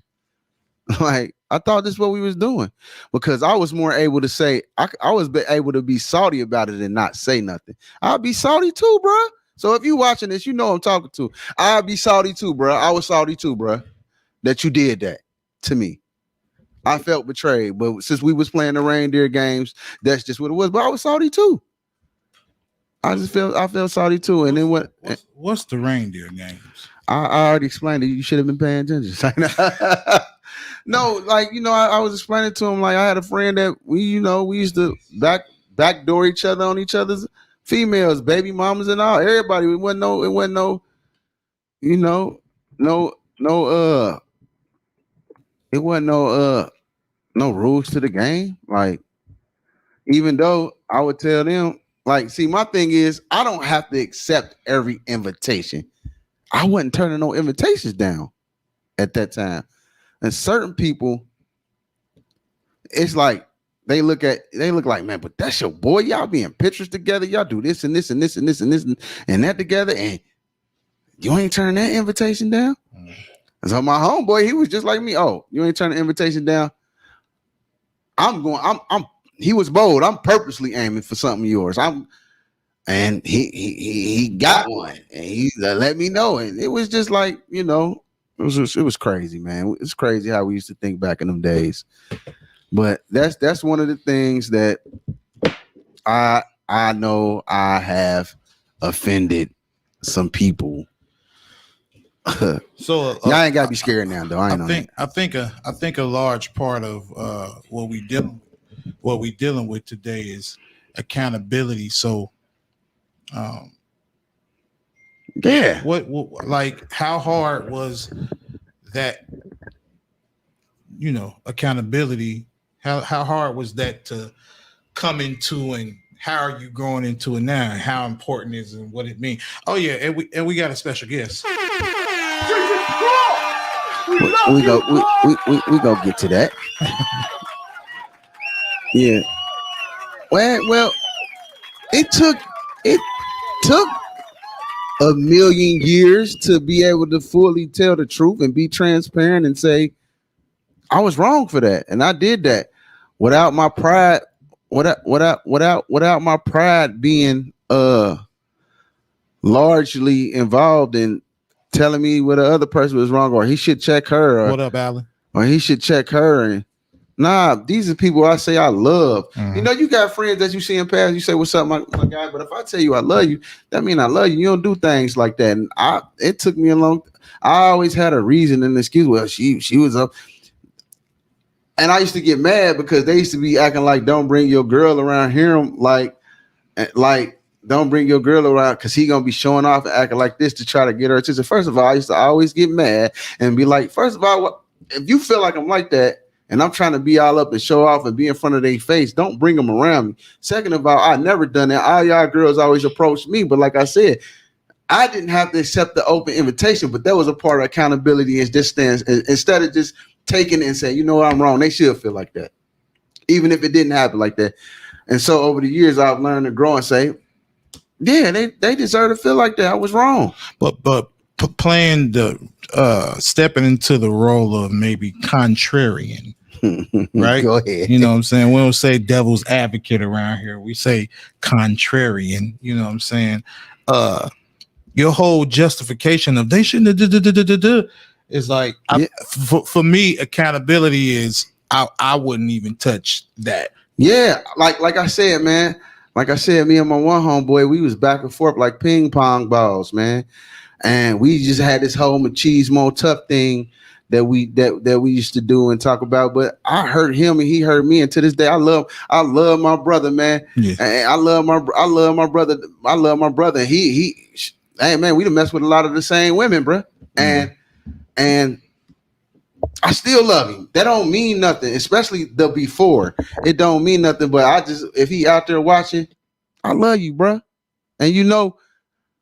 Like, I thought this is what we was doing because I was more able to say, I was able to be salty about it and not say nothing. I'll be salty too, bro. So if you watching this, you know who I'm talking to. I'll be salty too, bro. I was salty too, bro, that you did that to me. I felt betrayed, but since we was playing the reindeer games, that's just what it was. But I was salty too. I felt salty too. And then what's the reindeer games? I already explained it. You should have been paying attention. No, like I was explaining to him like I had a friend that we used to backdoor each other on each other's females, baby mamas, and all. Everybody. It wasn't no, no, it wasn't no rules to the game. Like, even though I would tell them, like, see, my thing is I don't have to accept every invitation. I wasn't turning no invitations down at that time. And certain people, it's like they look like, man, but that's your boy. Y'all be in pictures together. Y'all do this and this and this and this and this and that together, and you ain't turning that invitation down. So my homeboy, he was just like me. Oh, you ain't turning the invitation down. He was bold. I'm purposely aiming for something of yours. And he got one, and he let me know, and it was just like, it was crazy, man. It's crazy how we used to think back in them days. But that's one of the things that I know I have offended some people. So y'all ain't gotta be scared now, though. I think a large part of what we dealing with today is accountability. So, yeah. What like how hard was that? Accountability. How hard was that to come into, and how are you growing into it now? And how important is it and what it means? Oh yeah, and we got a special guest. We go get to that. Yeah. Well, it took a million years to be able to fully tell the truth and be transparent and say I was wrong for that, and I did that without my pride, without my pride being largely involved in telling me what the other person was wrong, or he should check her. What up, Alan? Or he should check her. And these are people I say I love. Mm-hmm. You got friends that you see in past. You say, "What's up, my guy?" But if I tell you I love you, that means I love you. You don't do things like that. And it took me a long. I always had a reason and excuse. Well, she was up. And I used to get mad because they used to be acting like, don't bring your girl around here. Like don't bring your girl around because he gonna be showing off and acting like this to try to get her attention. First of all, I used to always get mad and be like, first of all, if you feel like I'm like that and I'm trying to be all up and show off and be in front of their face, don't bring them around me. Second of all, I never done that. All y'all girls always approached me, but like I said, I didn't have to accept the open invitation, but that was a part of accountability and just stands instead of just taking it and saying, I'm wrong. They should feel like that, even if it didn't happen like that. And so over the years, I've learned to grow and say, yeah, they deserve to feel like that. I was wrong. But playing stepping into the role of maybe contrarian, right? Go ahead. You know what I'm saying? We don't say devil's advocate around here. We say contrarian. You know what I'm saying? Your whole justification of they shouldn't is like, for me, accountability is I wouldn't even touch that. Yeah, like I said, man. Like I said, me and my one homeboy, we was back and forth like ping pong balls, man. And we just had this whole machismo tough thing that we used to do and talk about. But I hurt him and he hurt me. And to this day, I love my brother, man. Yeah. And I love my brother. I love my brother. Hey man, we done messed with a lot of the same women, bro. And I still love him. That don't mean nothing, especially the before. It don't mean nothing, but if he out there watching, I love you, bro. And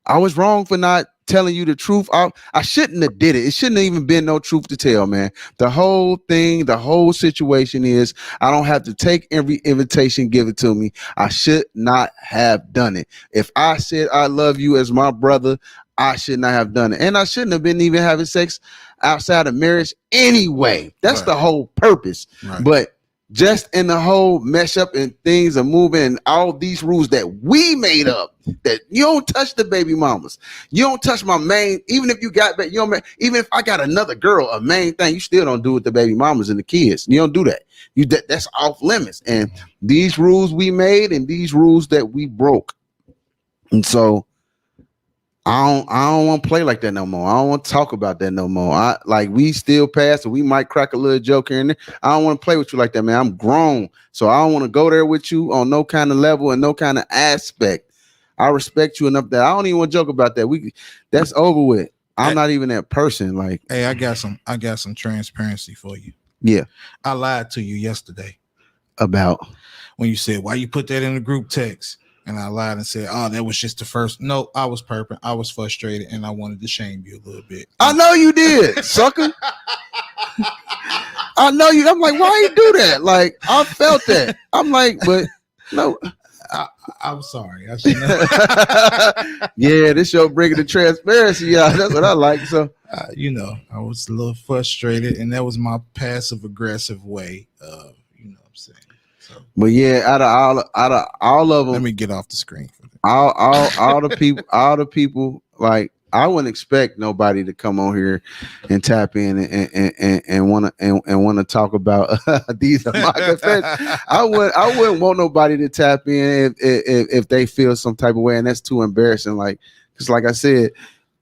I was wrong for not telling you the truth. I shouldn't have did it. It shouldn't have even been no truth to tell, man. The whole thing, the whole situation is I don't have to take every invitation given to me. I should not have done it. If I said I love you as my brother, I should not have done it. And I shouldn't have been even having sex outside of marriage anyway. That's the whole purpose. Right. But just in the whole mesh up and things are moving and all these rules that we made up, that you don't touch the baby mamas. You don't touch my main, even if you got that, even if I got another girl, a main thing, you still don't do with the baby mamas and the kids. You don't do that. That's off limits. And these rules we made and these rules that we broke. And so I don't want to play like that no more. I don't want to talk about that no more. We still pass, and we might crack a little joke here and there. I don't want to play with you like that, man. I'm grown, so I don't want to go there with you on no kind of level and no kind of aspect. I respect you enough that I don't even want to joke about that. That's over with. I'm not even that person. Like, hey, I got some transparency for you. Yeah, I lied to you yesterday about when you said why you put that in the group text. And I lied and said, "Oh, that was just the first." No, I was perping. I was frustrated, and I wanted to shame you a little bit. I know you did, sucker. I know you. I'm like, why you do that? Like, I felt that. I'm like, but no. I'm sorry. I should know. Yeah, this show bringing the transparency. Yeah, that's what I like. So, I was a little frustrated, and that was my passive aggressive way of, what I'm saying. So, but yeah, out of all of them, let me get off the screen. All the people, like, I wouldn't expect nobody to come on here and tap in and want to talk about these are my confessions. I wouldn't want nobody to tap in if they feel some type of way, and that's too embarrassing. Like, because like I said,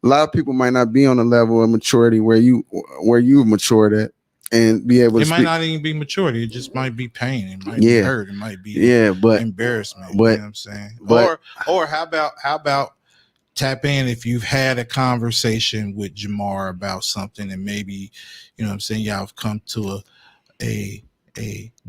a lot of people might not be on the level of maturity where you've matured at. And be able to might not even be maturity. It just might be pain. It might be hurt. It might be but embarrassment. But, you know what I'm saying? Or how about tap in if you've had a conversation with Jamarr about something, and maybe, what I'm saying, y'all have come to a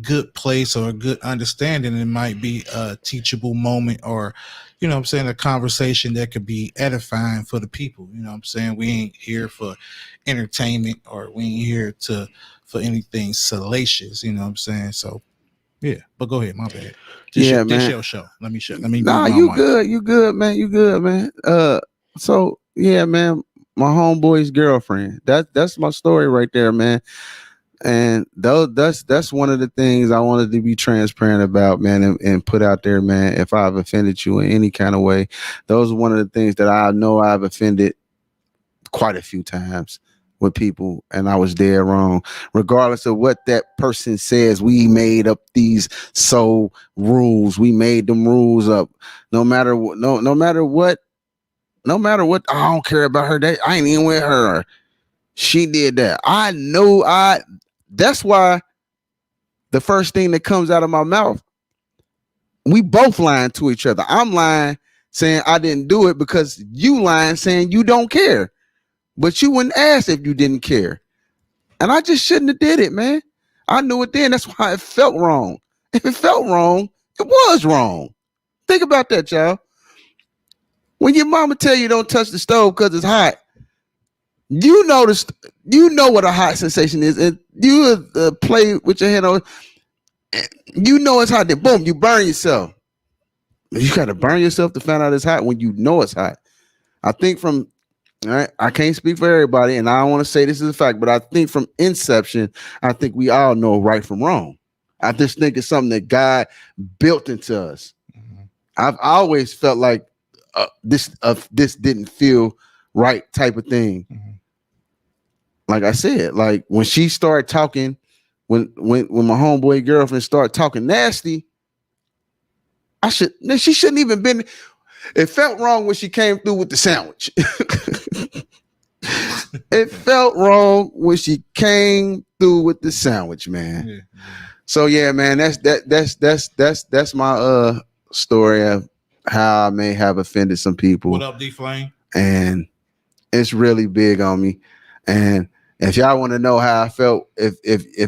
good place or a good understanding. It might be a teachable moment, or, what I'm saying, a conversation that could be edifying for the people. You know what I'm saying? We ain't here for entertainment, or we ain't here for anything salacious. You know what I'm saying? So yeah, but go ahead. My bad. Man. This your show. Let me. Nah, you good. You good, man. You good, man. So yeah, man. My homeboy's girlfriend. That's my story right there, man. And that's one of the things I wanted to be transparent about, man, and put out there, man. If I've offended you in any kind of way, those are one of the things that I know I've offended quite a few times with people, and I was dead wrong. Regardless of what that person says, we made up these rules. We made them rules up. No matter what, no matter what, I don't care about her. I ain't even with her. She did that. I know. That's why the first thing that comes out of my mouth, we both lying to each other. I'm lying saying I didn't do it because you lying saying you don't care. But you wouldn't ask if you didn't care. And I just shouldn't have did it, man. I knew it then. That's why it felt wrong. If it felt wrong, it was wrong. Think about that, y'all. When your mama tell you don't touch the stove because it's hot, you know what a hot sensation is. And you play with your hand on, you know it's hot. Then boom, you burn yourself. You got to burn yourself to find out it's hot when you know it's hot. I think all right, I can't speak for everybody, and I don't want to say this is a fact, but I think from inception, I think we all know right from wrong. I just think it's something that God built into us. Mm-hmm. I've always felt like this didn't feel right type of thing. Mm-hmm. Like I said, like when she started talking, when my homeboy girlfriend started talking nasty, she shouldn't even been. It felt wrong when she came through with the sandwich. It felt wrong when she came through with the sandwich, man. Yeah. So yeah, man, that's my story of how I may have offended some people. What up, D Flame? And it's really big on me. And if y'all want to know how I felt, if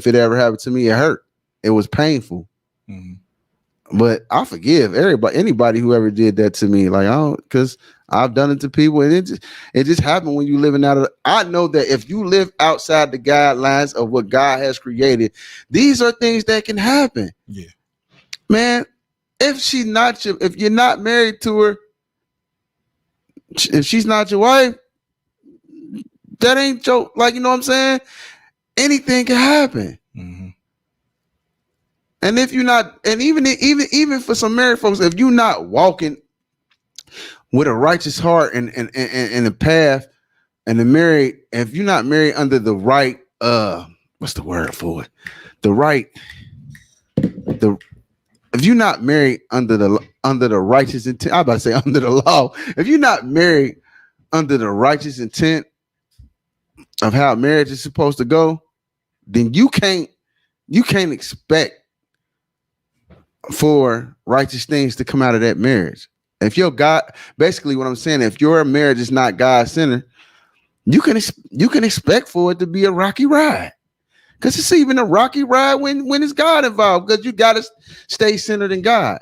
it ever happened to me, it hurt. It was painful. Mm-hmm. But I forgive anybody who ever did that to me. Like, because I've done it to people, and it just happened when you living out of. I know that if you live outside the guidelines of what God has created, these are things that can happen. Yeah, man. If you're not married to her, if she's not your wife, that ain't your, like, you know what I'm saying? Anything can happen. Mm-hmm. And if you're not, and even for some married folks, if you're not walking with a righteous heart and the path, and if you're not married under the right, what's the word for it? If you're not married under the righteous intent, I'm about to say under the law. If you're not married under the righteous intent of how marriage is supposed to go, then you can't expect for righteous things to come out of that marriage. If basically what I'm saying, if your marriage is not God-centered, you can expect for it to be a rocky ride. Because it's even a rocky ride when it's God involved, because you got to stay centered in God.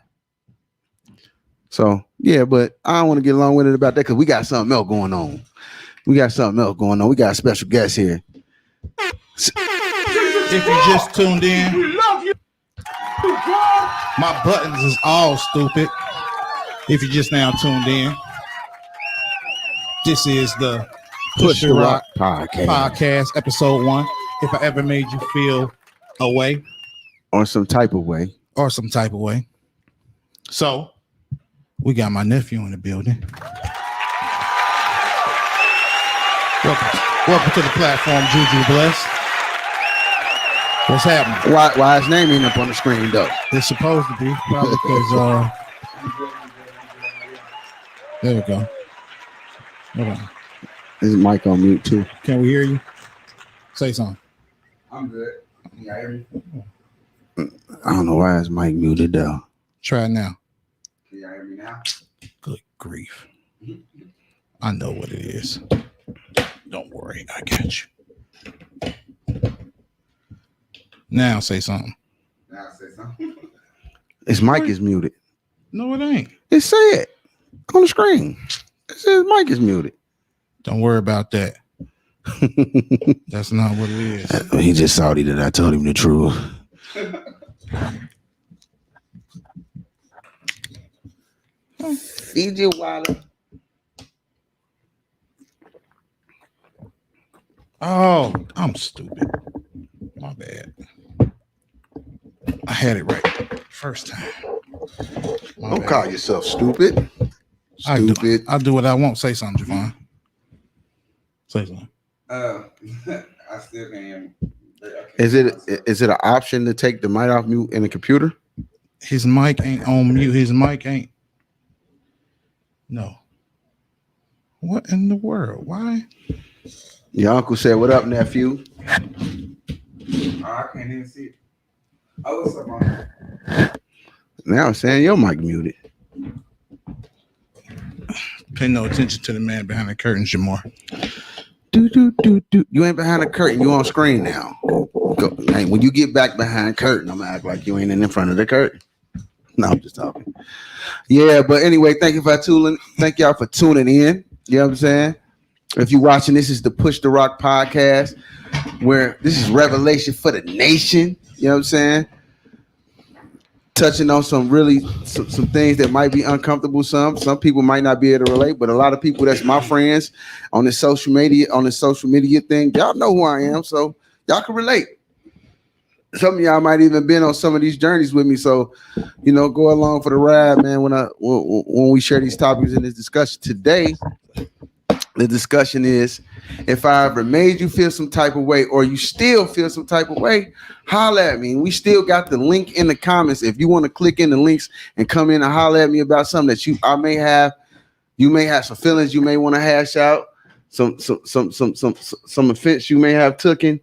So, yeah, but I don't want to get long-winded about that because we got something else going on. We got a special guest here. If you just tuned in, we love you. My buttons is all stupid. If you just now tuned in, this is the Push the Rock podcast, episode 1. If I ever made you feel away, or some type of way, So we got my nephew in the building. Welcome to the platform, Jamarr Blessed. What's happening? Why his name ain't up on the screen though? It's supposed to be, probably because there we go. Hold on. His mic on mute too. Can we hear you? Say something. I'm good. You hear me? I don't know why his mic muted though. Try it now. Can y'all hear me now? Good grief. I know what it is. Don't worry, I got you. Now say something. His mic is muted. No, it ain't. It said on the screen. It says mic is muted. Don't worry about that. That's not what it is. He just salty that I told him the truth. Feed you water. Oh, I'm stupid. My bad. I had it right first time. Don't call yourself stupid. Stupid. I'll do what I want. Say something, Javon. Say something. I still can't. Is it an option to take the mic off mute in the computer? His mic ain't on mute. His mic ain't. No. What in the world? Why? Your uncle said, "What up, nephew?" I can't even see it. Oh, what's up, man? Now I'm saying your mic muted. Pay no attention to the man behind the curtain, Jamarr. Do. You ain't behind the curtain. You on screen now. Go. Hey, when you get back behind curtain, I'm gonna act like you ain't in front of the curtain. No, I'm just talking. Yeah, but anyway, thank y'all for tuning in. You know what I'm saying? If you're watching, this is the Push the Rock podcast, where this is revelation for the nation. You know what I'm saying? Touching on some things that might be uncomfortable. Some people might not be able to relate, but a lot of people that's my friends on the social media thing, y'all know who I am, so y'all can relate. Some of y'all might even been on some of these journeys with me, so go along for the ride, man. When we share these topics in this discussion today, the discussion is: if I ever made you feel some type of way, or you still feel some type of way, holler at me. We still got the link in the comments. If you want to click in the links and come in and holler at me about something that you may have some feelings you may want to hash out, some offense you may have taken.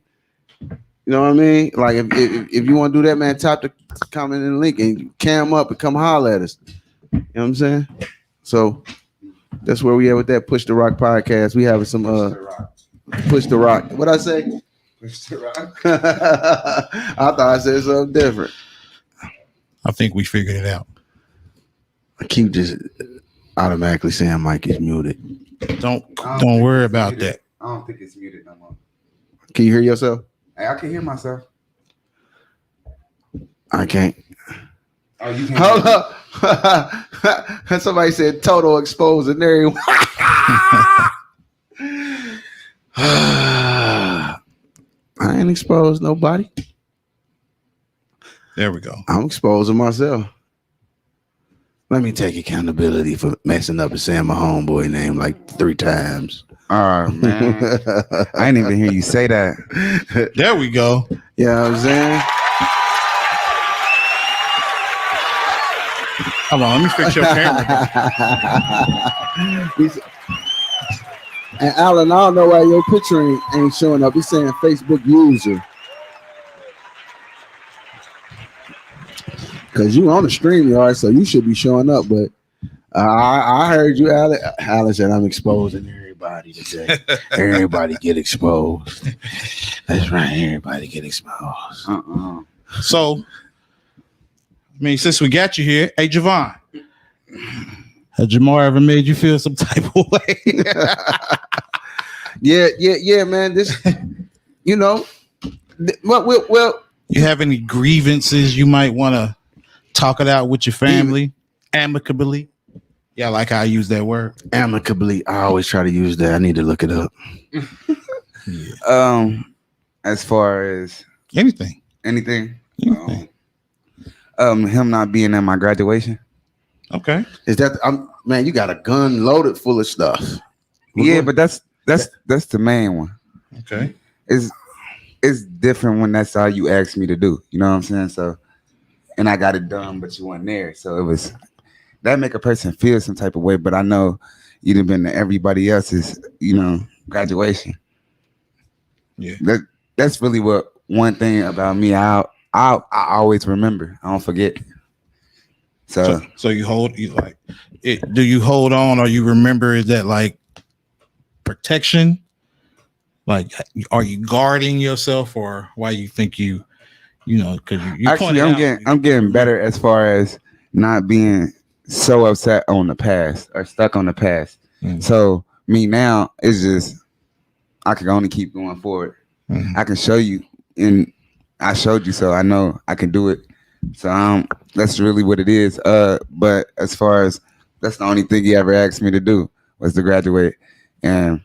You know what I mean? Like if you want to do that, man, tap the comment in the link and cam up and come holler at us. You know what I'm saying? So that's where we at with that Push the Rock podcast. We having some Push the Rock. What I say? Push the Rock. I thought I said something different. I think we figured it out. I keep just automatically saying Mike is muted. Don't worry about that. I don't think it's muted no more. Can you hear yourself? Hey, I can hear myself. I can't. Oh, you can't. Hold up. Somebody said total expose and there. I ain't exposed nobody. There we go. I'm exposing myself. Let me take accountability for messing up and saying my homeboy name like 3 times. Oh man, I didn't even hear you say that. There we go. You know what I'm saying? Come on, let me fix your camera. And Alan, I don't know why your picture ain't showing up. He's saying Facebook user. Because you on the StreamYard, so you should be showing up. But I heard you, Alan. Alan said, I'm exposing everybody today. Everybody get exposed. That's right. Everybody get exposed. So, I mean, since we got you here, hey, Javon, has Jamarr ever made you feel some type of way? Yeah, man. This, Well, You have any grievances you might want to talk it out with your family amicably? Yeah, I like how I use that word. amicably. I always try to use that. I need to look it up. Yeah. As far as Anything. anything, Anything. him not being at my graduation. Okay. Is that man? You got a gun loaded full of stuff. Yeah, but that's the main one. Okay. It's different when that's all you asked me to do. You know what I'm saying? So, and I got it done, but you weren't there. So it was that make a person feel some type of way. But I know you'd have been to everybody else's, graduation. Yeah. That's really what one thing about me. I always remember. I don't forget. So So you like it. Do you hold on, or you remember? Is that like protection? Like, are you guarding yourself, or why you think you because you actually, I'm getting better as far as not being so upset on the past or stuck on the past. Mm-hmm. So me now is just I can only keep going forward. Mm-hmm. I can show you, and I showed you, so I know I can do it. So that's really what it is. But as far as that's the only thing he ever asked me to do was to graduate, and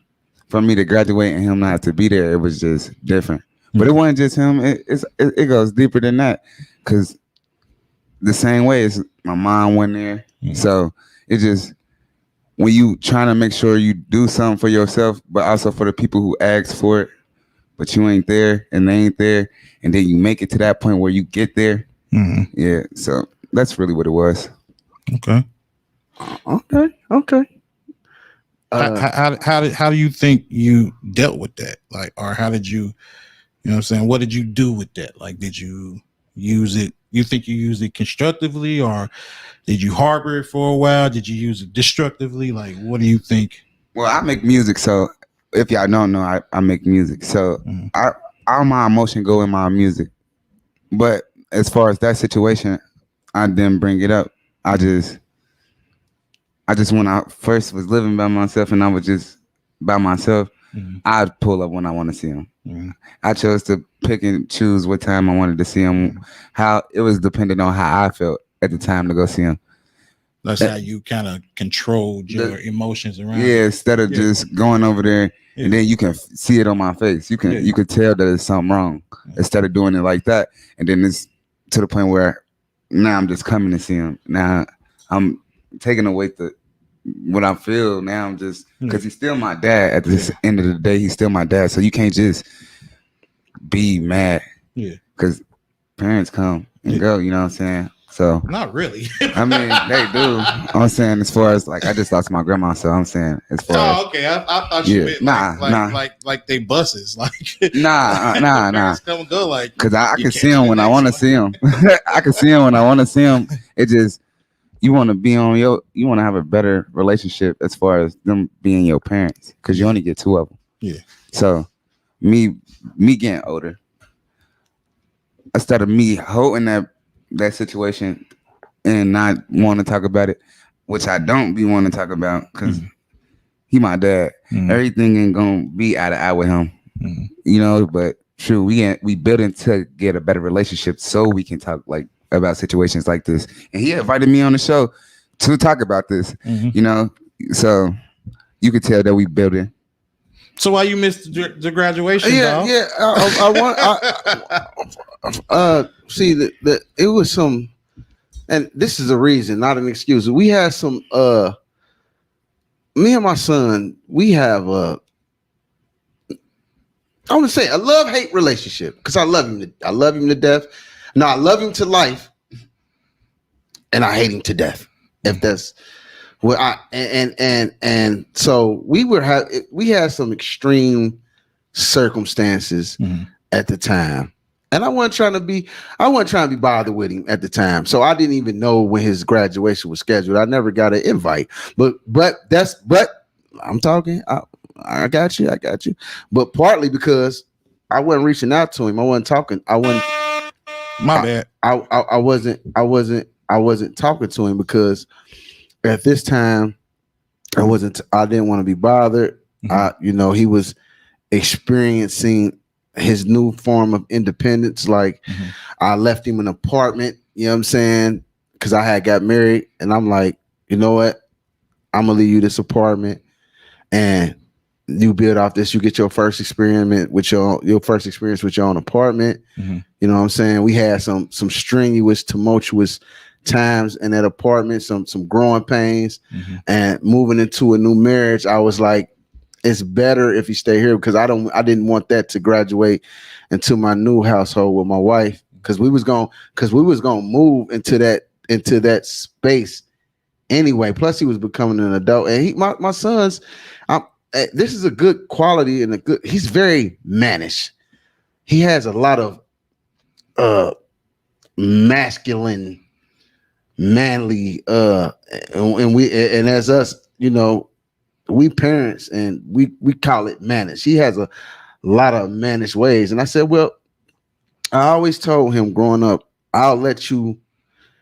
for me to graduate and him not have to be there, it was just different. But it wasn't just him. It goes deeper than that, because the same way as my mom went there. Mm-hmm. So it just when you trying to make sure you do something for yourself, but also for the people who asked for it, but you ain't there and they ain't there, and then you make it to that point where you get there. Mm-hmm. Yeah. So that's really what it was. Okay. Okay. How do you think you dealt with that? Like, or how did you know what I'm saying? What did you do with that? Like, did you use it? You think you used it constructively, or did you harbor it for a while? Did you use it destructively? Like, what do you think? Well, I make music, so if y'all don't know, I make music. So all my emotion go in my music. But as far as that situation, I didn't bring it up. I just when I first was living by myself and I was just by myself, I'd pull up when I want to see him. I chose to pick and choose what time I wanted to see him. How it was dependent on how I felt at the time to go see him. That's how you kind of controlled your emotions around. Yeah, instead of just going over there and then you can see it on my face. You could tell that there's something wrong instead of doing it like that. And then it's to the point where now I'm just coming to see him. Now I'm taking away what I feel. Now I'm just because he's still my dad. At the end of the day, he's still my dad. So you can't just be mad. Yeah, because parents come and go. You know what I'm saying? So not really. I mean, they do. I'm saying as far as like I just lost my grandma, so I'm saying as far as okay. I thought you meant like they buses, like nah. Come and go, like because I can see him when I want to see him. I can see him when I want to see him. It just you want to be on you want to have a better relationship as far as them being your parents, because you only get two of them. Yeah. So me getting older, instead of me holding that situation and not want to talk about it, which I don't be wanting to talk about because he my dad. Everything ain't gonna be eye to eye with him, but true, we building to get a better relationship so we can talk like about situations like this. And he invited me on the show to talk about this, so you could tell that we building. So why you missed the graduation? Yeah. I see that it was some, and this is a reason, not an excuse. We had some. Me and my son, we have I want to say a love-hate relationship because I love him. I love him to death. No, I love him to life, and I hate him to death. If that's what and so we had some extreme circumstances at the time, and I wasn't trying to be bothered with him at the time. So I didn't even know when his graduation was scheduled. I never got an invite. But I'm talking. I got you. But partly because I wasn't reaching out to him. I wasn't talking. Bad. I wasn't talking to him because at this time I didn't want to be bothered. He was experiencing his new form of independence. Like I left him an apartment, you know what I'm saying? Cause I had got married and I'm like, you know what? I'm gonna leave you this apartment and you build off this, you get your first experience with your own apartment. You know what I'm saying? We had some strenuous, tumultuous times in that apartment, some growing pains, and moving into a new marriage. I was like, it's better if you stay here because I didn't want that to graduate into my new household with my wife because we was gonna move into that space anyway. Plus, he was becoming an adult, and my son's. This is a good quality and he's very mannish. He has a lot of masculine, manly, and as us, you know, we parents and we call it mannish. He has a lot of mannish ways, and I said, well, I always told him growing up, I'll let you.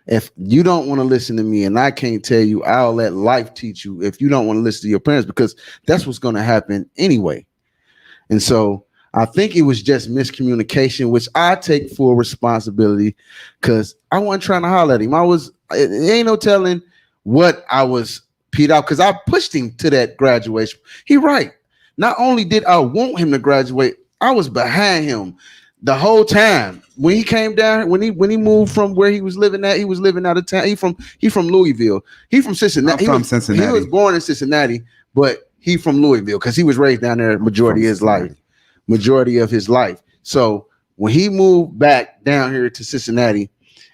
If you don't want to listen to me and I can't tell you, I'll let life teach you if you don't want to listen to your parents, because that's what's going to happen anyway. And so I think it was just miscommunication, which I take full responsibility because I wasn't trying to holler at him. It ain't no telling what I was peed out because I pushed him to that graduation. He right. Not only did I want him to graduate, I was behind him the whole time. When he came down, when he moved from where he was living at, he was living out of town. He from Louisville. He from Cincinnati. Cincinnati. He was born in Cincinnati, but he from Louisville because he was raised down there majority of his life. So when he moved back down here to Cincinnati,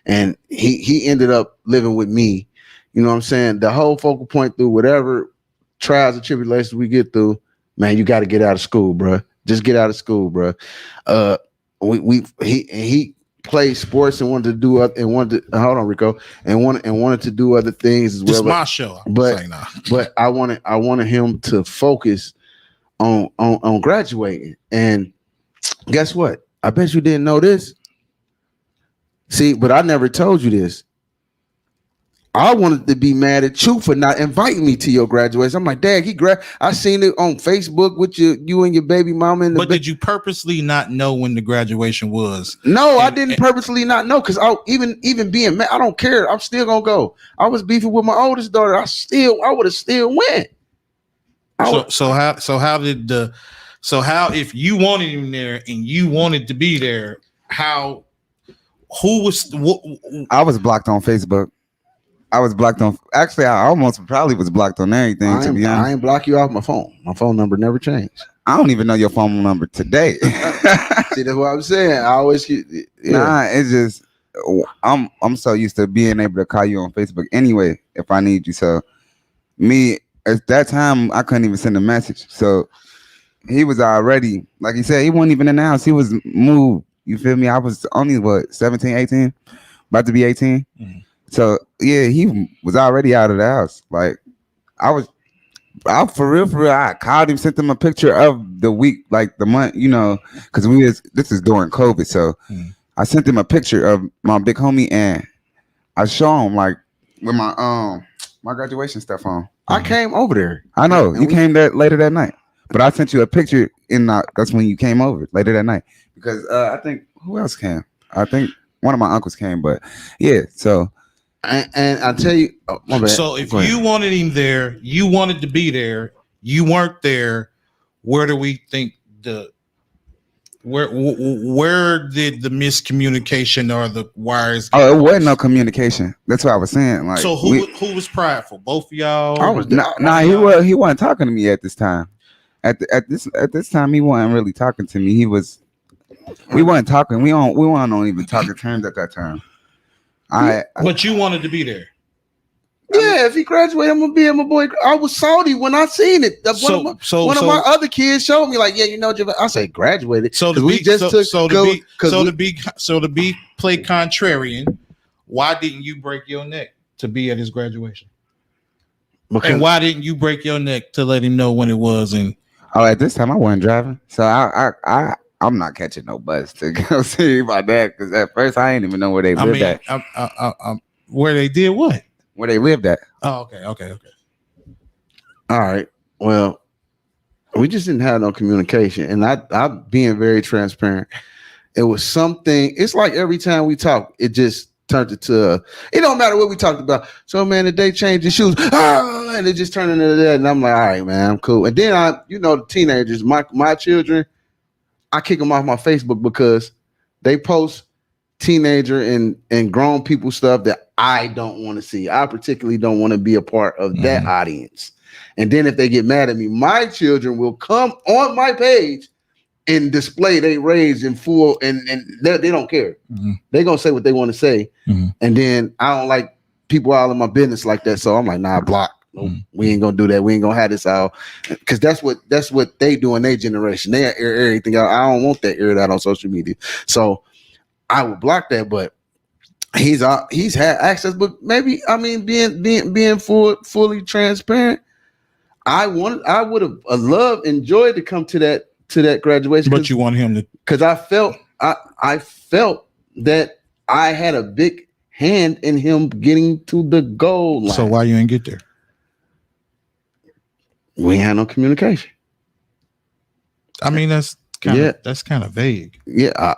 and he ended up living with me, you know what I'm saying? The whole focal point through whatever trials and tribulations we get through, man, you got to get out of school, bro. Just get out of school, bro. He played sports and wanted to do hold on, Rico, and wanted to do other things as well. It's my show, but I wanted him to focus on graduating. And guess what? I bet you didn't know this. See, but I never told you this. I wanted to be mad at you for not inviting me to your graduation. I'm like, Dad, I seen it on Facebook with you and your baby mama. But did you purposely not know when the graduation was? No, I didn't purposely not know because even being mad, I don't care. I'm still gonna go. I was beefing with my oldest daughter. I would have still went. So how if you wanted him there and you wanted to be there, I was blocked on Facebook. Actually, I almost probably was blocked on everything. To be honest, I ain't block you off my phone. My phone number never changed. I don't even know your phone number today. See, that's what I'm saying. I always Nah, it's just I'm so used to being able to call you on Facebook anyway if I need you. So me at that time I couldn't even send a message. So he was already, like he said, he wasn't even announced. He was moved. You feel me? I was only 17, 18, about to be 18. Mm-hmm. So yeah, he was already out of the house. Like I for real, I called him, sent him a picture of the week, like the month, you know, because this is during COVID. So I sent him a picture of my big homie and I show him like with my graduation stuff on. I came over there. I know you came there later that night, but I sent you a picture that's when you came over later that night because I think who else came? I think one of my uncles came, but yeah, so. And I'll tell you, my bad. So if you wanted him there, you wanted to be there, you weren't there, where do we think where did the miscommunication or the wires? Oh, it wasn't no communication. That's what I was saying. Like, so who was prideful? Both of y'all? I was he wasn't talking to me at this time. At this time, he wasn't really talking to me. We weren't talking. We weren't even talking terms at that time. But you wanted to be there. Yeah, if he graduated, I'm gonna be my boy. I was salty when I seen it. One of my other kids showed me, like, yeah, you know, I say graduated. So to be play contrarian, why didn't you break your neck to be at his graduation? And why didn't you break your neck to let him know when it was? And at this time I wasn't driving, so I'm not catching no bus to go see my dad because at first I didn't even know where they lived at. Where they did what? Where they lived at. Oh, okay. All right. Well, We just didn't have no communication, and I'm being very transparent. It was something. It's like every time we talk, it just turned into. It don't matter what we talked about. So man, the day changed the shoes, and it just turned into that. And I'm like, all right, man, I'm cool. And then the teenagers, my children, I kick them off my Facebook because they post teenager and grown people stuff that I don't want to see. I particularly don't want to be a part of that audience. And then if they get mad at me, my children will come on my page and display they rage in full, and they don't care. They're gonna say what they want to say. And then I don't like people all in my business like that. So I'm like, nah, block. Nope, we ain't gonna do that. We ain't gonna have this out, because that's what they do in their generation. They air everything out. I don't want that aired out on social media. So I would block that. But he's had access. But maybe, I mean, being fully transparent, I would have enjoyed to come to that graduation. But you want him to, because I felt that I had a big hand in him getting to the goal line. So why you ain't get there? We had no communication. I mean, that's kind of vague. Yeah.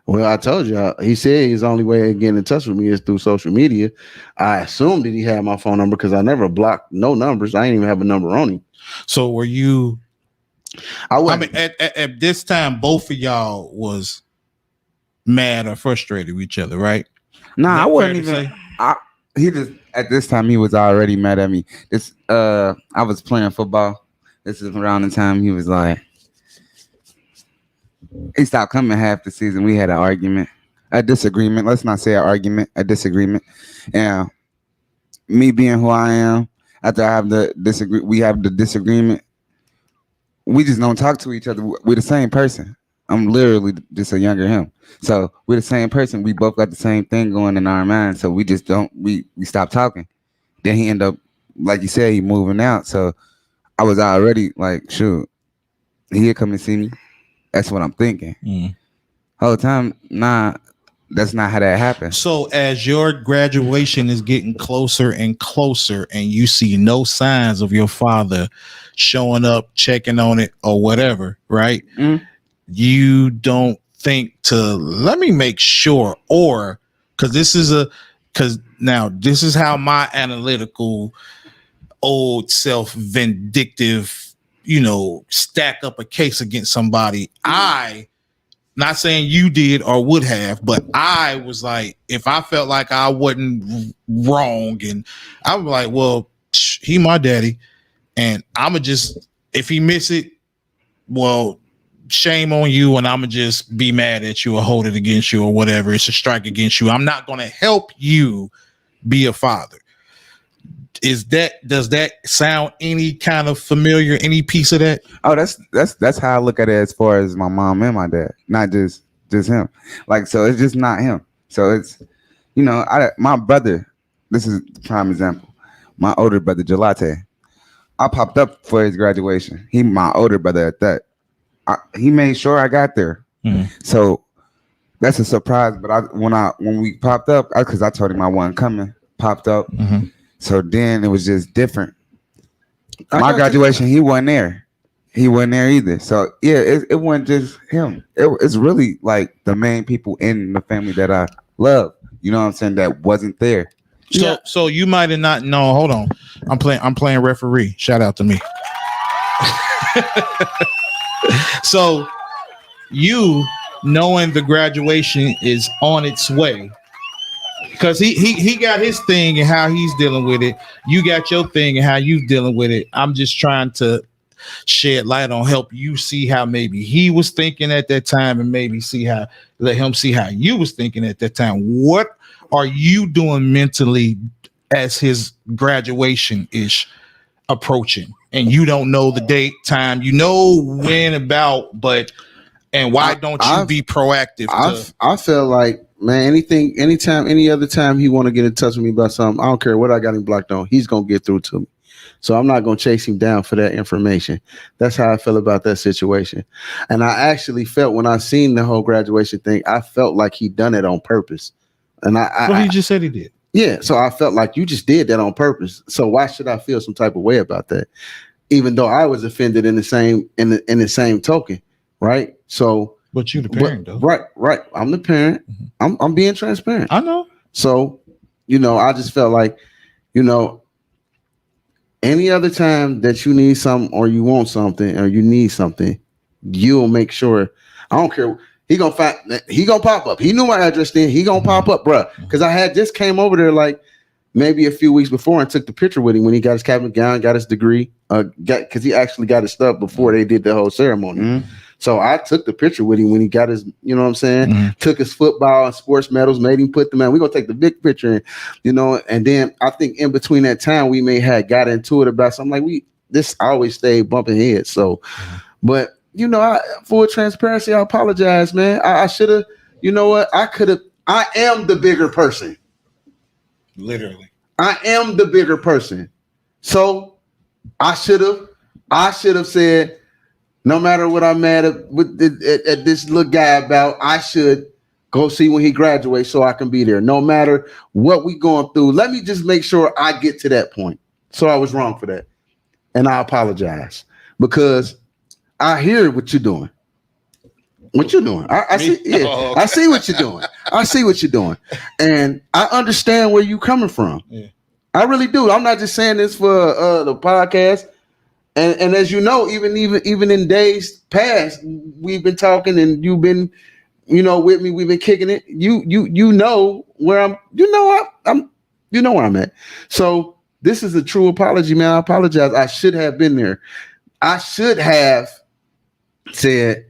Well, I told you, he said his only way of getting in touch with me is through social media. I assumed that he had my phone number because I never blocked no numbers. I didn't even have a number on him. So were you? I mean, at this time, both of y'all was mad or frustrated with each other, right? Nah, I wasn't even. He just, at this time, he was already mad at me. I was playing football. This is around the time he was like, he stopped coming half the season. We had an argument, a disagreement. Let's not say an argument, a disagreement. And me being who I am, after I have we have the disagreement. We just don't talk to each other. We're the same person. I'm literally just a younger him. So we're the same person. We both got the same thing going in our minds. So we just we stop talking. Then he ended up, like you said, he moving out. So I was already like, shoot, he'll come and see me. That's what I'm thinking. Whole time, nah, that's not how that happened. So as your graduation is getting closer and closer, and you see no signs of your father showing up, checking on it or whatever, right? You don't think to, let me make sure, or because now this is how my analytical old self vindictive, stack up a case against somebody. I, not saying you did or would have, but I was like, if I felt like I wasn't wrong, and I was like, well, he my daddy, and I'ma just, if he miss it, well, shame on you, and I'ma just be mad at you or hold it against you or whatever. It's a strike against you. I'm not gonna help you be a father. Does that sound any kind of familiar? Any piece of that? Oh, that's how I look at it as far as my mom and my dad, not just him. Like, so it's just not him. So it's, my brother. This is the prime example. My older brother, Gelate. I popped up for his graduation. He my older brother at that. He made sure I got there. So that's a surprise. But when we popped up, because I told him I wasn't coming, popped up. So then it was just different. My graduation, he wasn't there. He wasn't there either. So yeah, it wasn't just him. It's really like the main people in the family that I love. You know what I'm saying? That wasn't there. So you might have not known. Hold on, I'm playing referee. Shout out to me. So you knowing the graduation is on its way, because he got his thing and how he's dealing with it. You got your thing and how you dealing with it. I'm just trying to shed light on, help you see how maybe he was thinking at that time, and maybe let him see how you was thinking at that time. What are you doing mentally as his graduation is approaching? And you don't know the date, time, when about, and why don't you be proactive? I feel like, man, anytime, any other time he want to get in touch with me about something, I don't care what I got him blocked on, he's going to get through to me. So I'm not going to chase him down for that information. That's how I feel about that situation. And I actually felt, when I seen the whole graduation thing, I felt like he done it on purpose. And he just said he did. Yeah. So I felt like you just did that on purpose. So why should I feel some type of way about that? even though I was offended in the same token, right? So, But you the parent, though. Right. I'm the parent. I'm being transparent. I know. So, I just felt like, any other time that you need something or you want something or you need something, you'll make sure. I don't care. He gonna pop up. He knew my address then. He gonna pop up, bruh. Because I had just came over there like maybe a few weeks before and took the picture with him when he got his cap and gown, got his degree. Because he actually got his stuff before they did the whole ceremony. Mm-hmm. So I took the picture with him when he got his, you know what I'm saying? Took his football and sports medals, made him put them in. We're going to take the big picture, and then I think in between that time, we may have got into it about something like this always stayed bumping heads. So, but, full transparency, I apologize, man. I should have, I am the bigger person. Literally. I am the bigger person. So I should have said, no matter what I'm mad at this little guy about, I should go see when he graduates so I can be there. No matter what we going through, let me just make sure I get to that point. So I was wrong for that. And I apologize because I hear what you're doing. What you're doing. I see. Yeah, okay. I see what you're doing. I see what you're doing. And I understand where you're coming from. Yeah. I really do. I'm not just saying this for the podcast. And as you know, even in days past, we've been talking and you've been, with me. We've been kicking it. You know where I'm. I'm where I'm at. So this is a true apology, man. I apologize. I should have been there. I should have said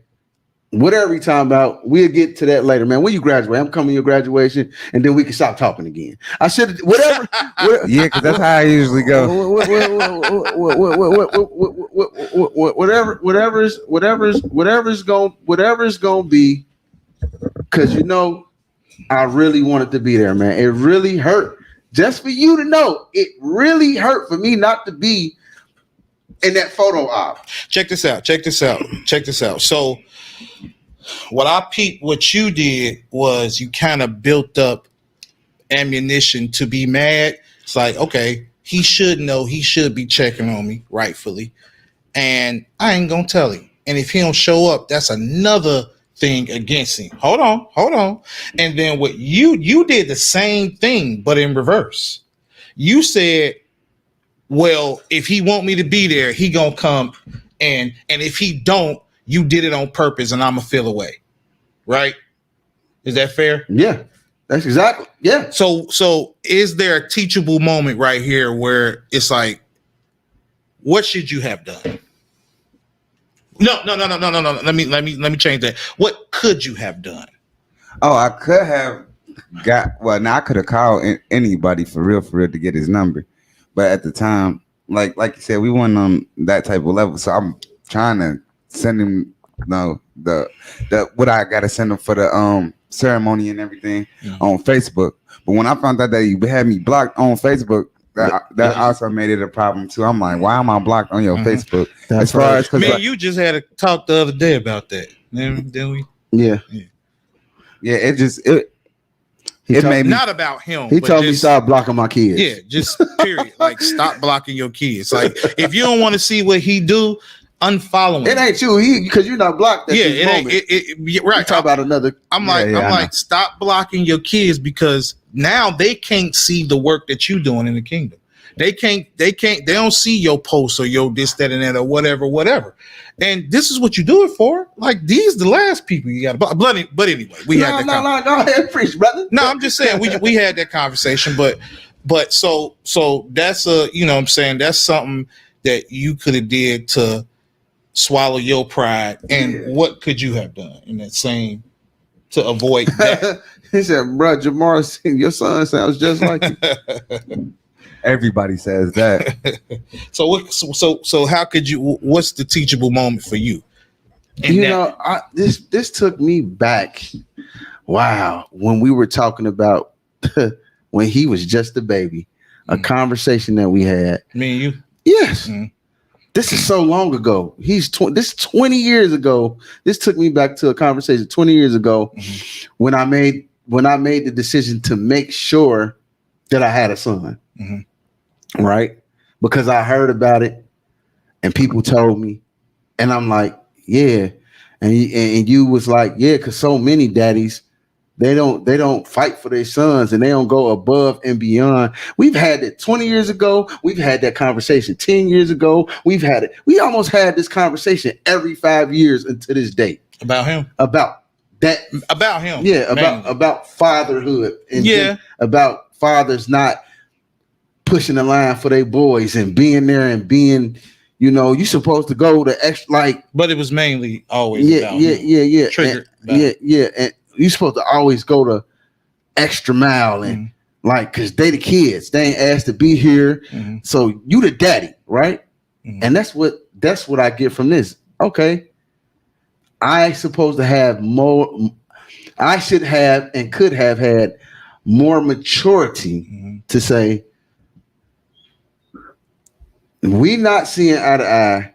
whatever you're talking about. We'll get to that later, man. When you graduate, I'm coming to your graduation, and then we can stop talking again. I should whatever. Yeah, because that's how I usually go. Whatever's gonna be, because I really wanted to be there, man. It really hurt. Just for you to know, it really hurt for me not to be in that photo op. Check this out. So what you did was you kind of built up ammunition to be mad. It's like, okay, he should know, he should be checking on me rightfully, and I ain't gonna tell him. And if he don't show up, that's another thing against him. Hold on. And then what you did the same thing, but in reverse. You said, well, if he want me to be there, he gonna come, and if he don't, you did it on purpose, and I'ma feel away. Right? Is that fair? Yeah, that's exactly. Yeah. So is there a teachable moment right here where it's like, what should you have done? No. Let me change that. What could you have done? Oh, I could have I could have called anybody for real to get his number. But at the time, like you said, we weren't on that type of level. So I'm trying to send him the what I gotta send him for the ceremony and everything on Facebook. But when I found out that you had me blocked on Facebook, that also made it a problem too. I'm like, why am I blocked on your Facebook? That's as far as man, you just had a talk the other day about that. Didn't we? Yeah. It made me not about him. He told me stop blocking my kids. Yeah, just period. Like stop blocking your kids. Like if you don't want to see what he do, unfollow him. It ain't you, because you're not blocked. At this moment. Right. Talk about another. I'm like, stop blocking your kids because now they can't see the work that you doing in the kingdom. They don't see your posts or your this, that, and that, or whatever. And this is what you do it for. Like these, the last people you got to blood. But anyway, we had that. No, ahead, preach, brother. No, I'm just saying we had that conversation, but so that's you know what I'm saying, that's something that you could have did to swallow your pride. And what could you have done in that same to avoid that? He said, bro, Jamarr, your son sounds just like you. Everybody says that. So how could you? What's the teachable moment for you? This took me back. Wow, when we were talking about when he was just a baby, a conversation that we had. Me and you. Yes. Mm-hmm. This is so long ago. This 20 years ago. This took me back to a conversation 20 years ago when I made the decision to make sure that I had a son. Mm-hmm. Right? Because I heard about it And people told me, and I'm like, yeah. And you was like, yeah, because so many daddies, they don't fight for their sons and they don't go above and beyond. We've had it 20 years ago. We've had that conversation 10 years ago. We've had it. We almost had this conversation every 5 years until this day. About him? About that. About him. Yeah, about fatherhood. And about fathers not pushing the line for their boys and being there and being, you're supposed to go the extra, like. But it was mainly always about him. Triggered. And you're supposed to always go the extra mile and because they the kids, they ain't asked to be here, so you the daddy, right? And that's what I get from this. Okay, I supposed to have more. I should have and could have had more maturity to say, we not seeing eye to eye.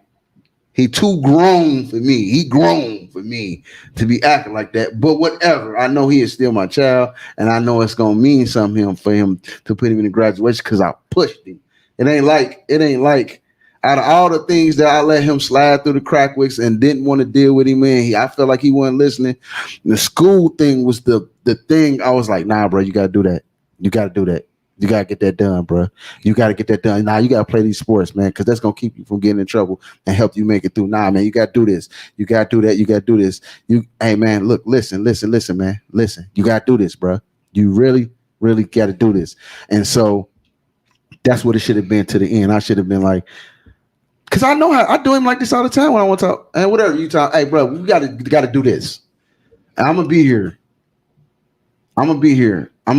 He too grown for me. He grown for me to be acting like that. But whatever. I know he is still my child, and I know it's gonna mean something for him to put him in the graduation because I pushed him. It ain't like out of all the things that I let him slide through the crack wicks and didn't want to deal with him in, I felt like he wasn't listening. The school thing was the thing. I was like, nah, bro, you gotta do that. You gotta do that. You gotta get that done, bro. You gotta get that done. Nah, you gotta play these sports, man, because that's gonna keep you from getting in trouble and help you make it through. Nah, man, you gotta do this. You gotta do that. You gotta do this. Hey, man, look, listen, man, listen. You gotta do this, bro. You really, really gotta do this. And so that's what it should have been to the end. I should have been like, because I know how I do him like this all the time when I want to talk. And whatever you talk, hey, bro, we gotta do this. And I'm gonna be here. I'm gonna be here, and I'm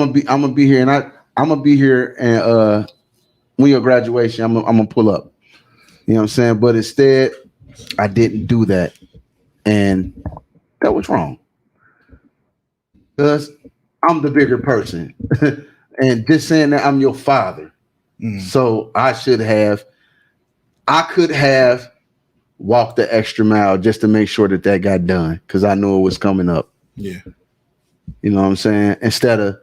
gonna be here, and when your graduation, I'm gonna pull up. You know what I'm saying? But instead, I didn't do that, and that was wrong. Because I'm the bigger person, and just saying that I'm your father, so I could have walked the extra mile just to make sure that got done, because I knew it was coming up. Yeah, you know what I'm saying? Instead of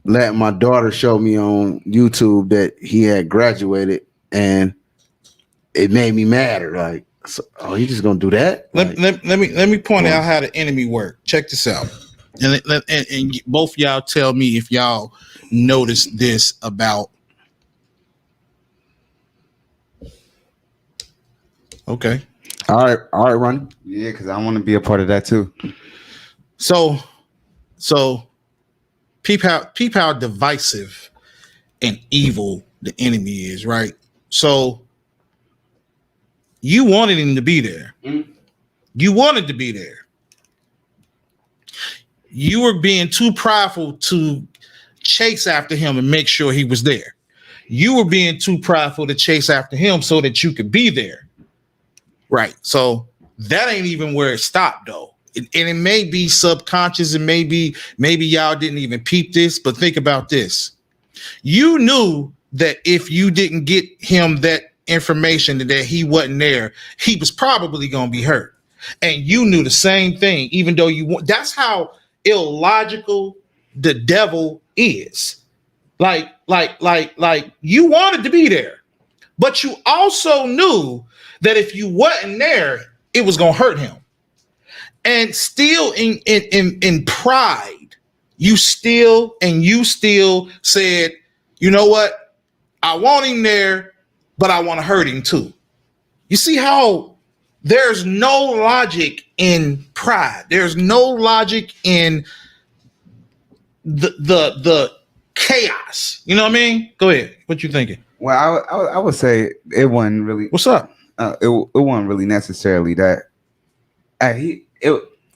letting my daughter show me on YouTube that he had graduated, and it made me madder. Like, so, you just gonna do that? Let me point out how the enemy work. Check this out, and both y'all tell me if y'all notice this about. Okay. All right, Ronnie. Yeah, because I want to be a part of that too. So. Peep how divisive and evil the enemy is, right? So you wanted him to be there. You wanted to be there. You were being too prideful to chase after him and make sure he was there. You were being too prideful to chase after him so that you could be there. Right. So that ain't even where it stopped, though. And it may be subconscious, and maybe y'all didn't even peep this, but think about this. You knew that if you didn't get him that information that he wasn't there, he was probably going to be hurt. And you knew the same thing, even though that's how illogical the devil is. Like you wanted to be there, but you also knew that if you wasn't there, it was going to hurt him. And still in pride, you still said, you know what? I want him there, but I want to hurt him too. You see how there's no logic in pride. There's no logic in the chaos. You know what I mean? Go ahead. What you thinking? Well, I would say it wasn't really. What's up? It wasn't really necessarily that.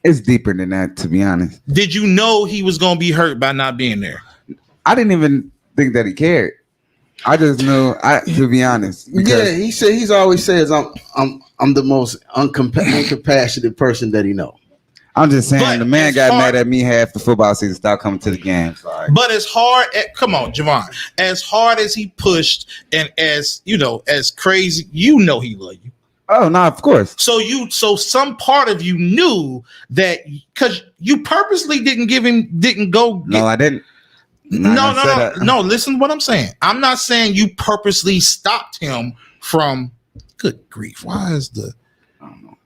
It's deeper than that, to be honest. Did you know he was gonna be hurt by not being there? I didn't even think that he cared. I just knew. To be honest. Yeah, he's always says I'm the most uncompassionate person that he know. I'm just saying, but the man got mad at me half the football season, stopped coming to the game. Sorry. But come on, Jamarr, as hard as he pushed and as crazy, he love you. Oh no, of course. So some part of you knew that because you purposely didn't go. No, I didn't. No. Listen to what I'm saying. I'm not saying you purposely stopped him from Good grief. Why is the... I don't know.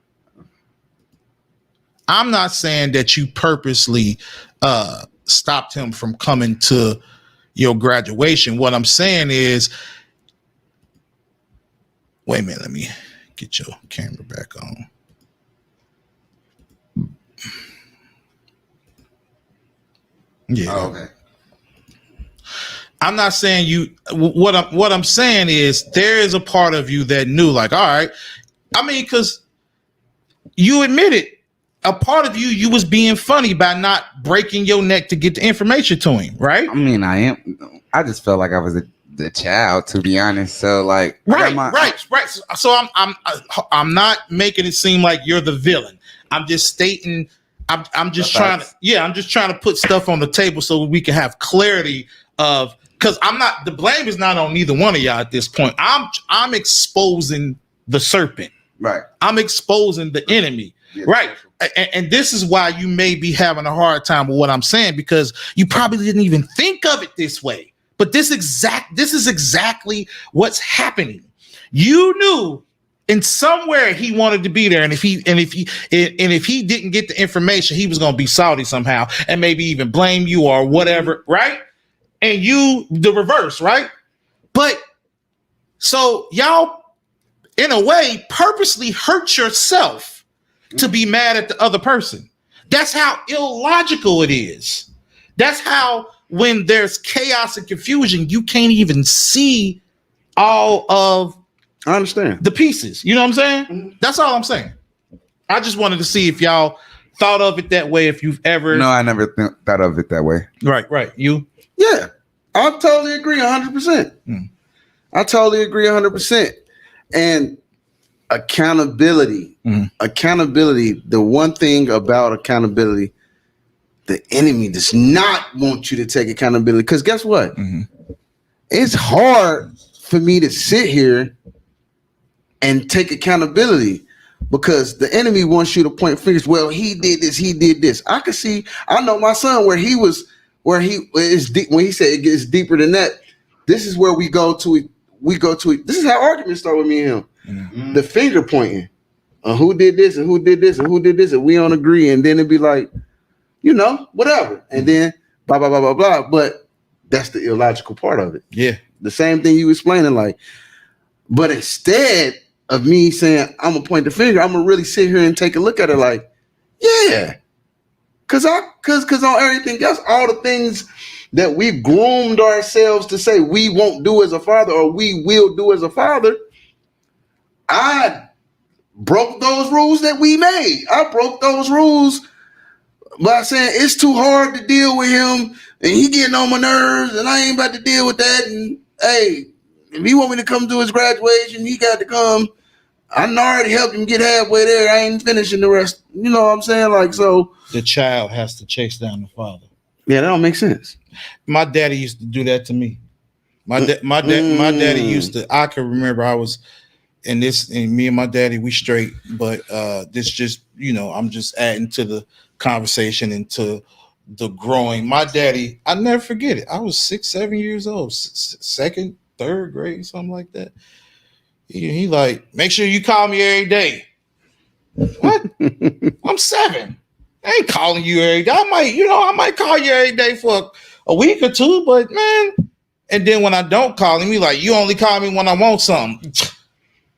I'm not saying that you purposely stopped him from coming to your graduation. What I'm saying is, wait a minute, let me get your camera back on. Yeah. Oh, okay. I'm not saying you. What I'm saying is there is a part of you that knew, like, all right. I mean, because you admitted a part of you was being funny by not breaking your neck to get the information to him, right? I mean, I just felt like I was the child, to be honest. So like, right. So I'm not making it seem like you're the villain. I'm just stating. I'm just trying to put stuff on the table so we can have clarity of, because the blame is not on neither one of y'all at this point. I'm exposing the serpent. Right. I'm exposing the enemy. Yeah, right. And this is why you may be having a hard time with what I'm saying, because you probably didn't even think of it this way. But this is exactly what's happening. You knew in somewhere he wanted to be there, and if he didn't get the information, he was going to be salty somehow and maybe even blame you or whatever, right? And you the reverse, right? But so y'all, in a way, purposely hurt yourself to be mad at the other person. That's how illogical it is. That's how, when there's chaos and confusion, you can't even see all of I understand the pieces. You know what I'm saying? Mm-hmm. That's all I'm saying. I just wanted to see if y'all thought of it that way. If you've ever... No, I never thought of it that way. Right. You? Yeah, I totally agree 100%. I totally agree 100%. And accountability, the one thing about accountability, the enemy does not want you to take accountability. Because guess what? It's hard for me to sit here and take accountability, because the enemy wants you to point fingers. Well, he did this. I know my son when he said it gets deeper than that. This is where we go to. This is how arguments start with me and him. The finger pointing. Who did this and who did this and who did this, and we don't agree. And then it'd be like, whatever. And then blah, blah, blah, blah, blah. But that's the illogical part of it. Yeah. The same thing you explaining, like, but instead of me saying, I'm going to point the finger, I'm going to really sit here and take a look at it like, yeah. Cause on everything else, all the things that we've groomed ourselves to say we won't do as a father or we will do as a father, I broke those rules that we made. I broke those rules by saying it's too hard to deal with him and he getting on my nerves and I ain't about to deal with that. And hey, if he want me to come to his graduation, he got to come. I already helped him get halfway there. I ain't finishing the rest. You know what I'm saying? Like, so the child has to chase down the father. Yeah, that don't make sense. My daddy used to do that to me. My daddy used to. I can remember I was in this, and me and my daddy, we straight. But this just, I'm just adding to the conversation and to the growing. My daddy, I never forget it. I was 6, 7 years old, second, third grade, something like that. He like, make sure you call me every day. What? I'm 7. I ain't calling you every day. I might call you every day for a week or two, but man. And then when I don't call him, he like, you only call me when I want something.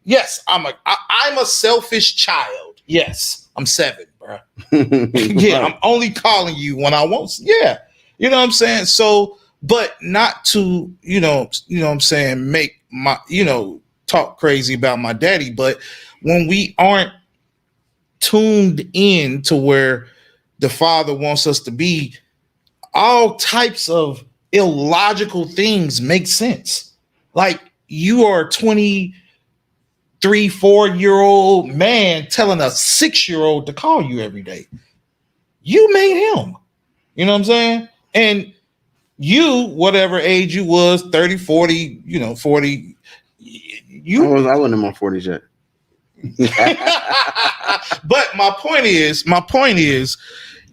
Yes, I'm a selfish child. Yes, I'm 7, bro. Yeah, I'm only calling you when I want. Yeah, you know what I'm saying. So, but not to, what I'm saying, make my, talk crazy about my daddy. But when we aren't tuned in to where the father wants us to be, all types of illogical things make sense. Like, you are a 23, 4-year-old man telling a 6-year-old to call you every day. You made him. You know what I'm saying? And you, whatever age you was, 30, 40, 40. I wasn't in my 40s yet. But my point is,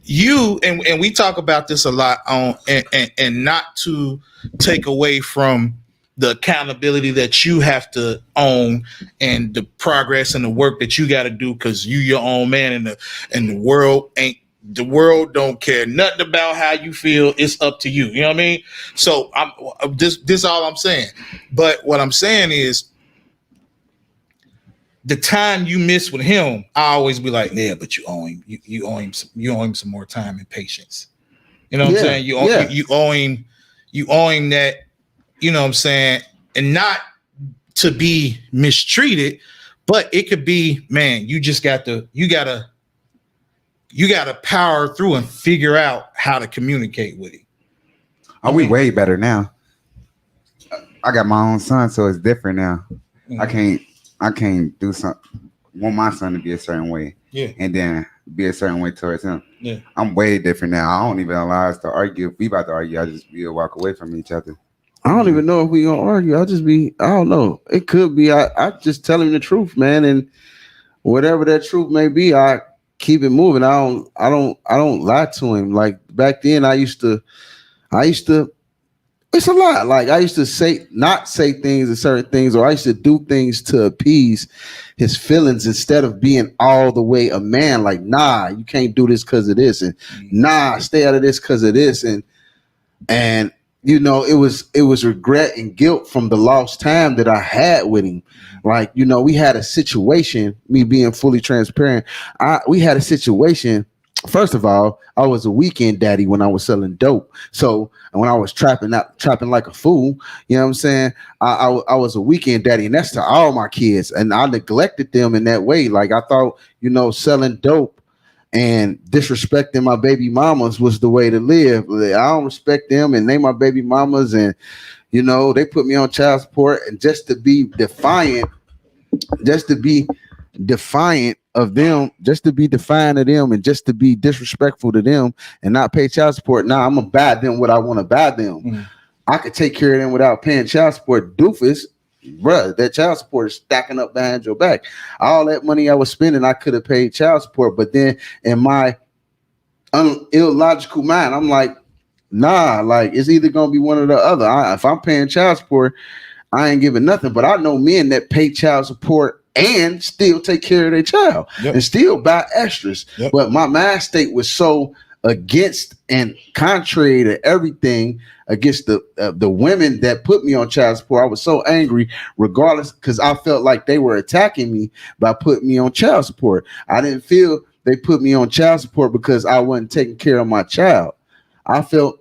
you and we talk about this a lot on and not to take away from the accountability that you have to own and the progress and the work that you got to do because you your own man and the world don't care nothing about how you feel. It's up to you. You know what I mean? So I'm this all I'm saying. But what I'm saying is the time you miss with him, I always be like, yeah, but you owe him. You owe him some more time and patience. You know what I'm saying? You owe him that, you know what I'm saying? And not to be mistreated, but it could be, man, you gotta power through and figure out how to communicate with him. Are we way better now? I got my own son, so it's different now. Mm-hmm. I can't do something. Want my son to be a certain way, and then be a certain way towards him. Yeah, I'm way different now. I don't even allow us to argue. If we about to argue, I just walk away from each other. I don't even know if we gonna argue. I don't know. It could be. I just tell him the truth, man, and whatever that truth may be, I keep it moving. I don't lie to him. Like back then, I used to. It's a lot. Like I used to not say things and certain things, or I used to do things to appease his feelings instead of being all the way a man. Like, nah, you can't do this because of this, and nah, stay out of this because of this, and you know, it was regret and guilt from the lost time that I had with him. Like, you know, we had a situation. Me being fully transparent, we had a situation. First of all, I was a weekend daddy when I was selling dope. So when I was trapping like a fool, you know what I'm saying? I was a weekend daddy, and that's to all my kids. And I neglected them in that way. Like I thought, you know, selling dope and disrespecting my baby mamas was the way to live. I don't respect them, and they my baby mamas, and you know, they put me on child support, and just to be defiant of them, just to be defiant of them, and just to be disrespectful to them and not pay child support. Now I'm gonna buy them what I want to buy them. Mm-hmm. I could take care of them without paying child support. Doofus, bruh, that child support is stacking up behind your back. All that money I was spending, I could have paid child support, but then in my illogical mind, I'm like, nah, like it's either gonna be one or the other. If I'm paying child support, I ain't giving nothing. But I know men that pay child support and still take care of their child and still buy extras. Yep. But my mind state was so against and contrary to everything against the women that put me on child support. I was so angry, regardless, because I felt like they were attacking me by putting me on child support. I didn't feel they put me on child support because I wasn't taking care of my child. I felt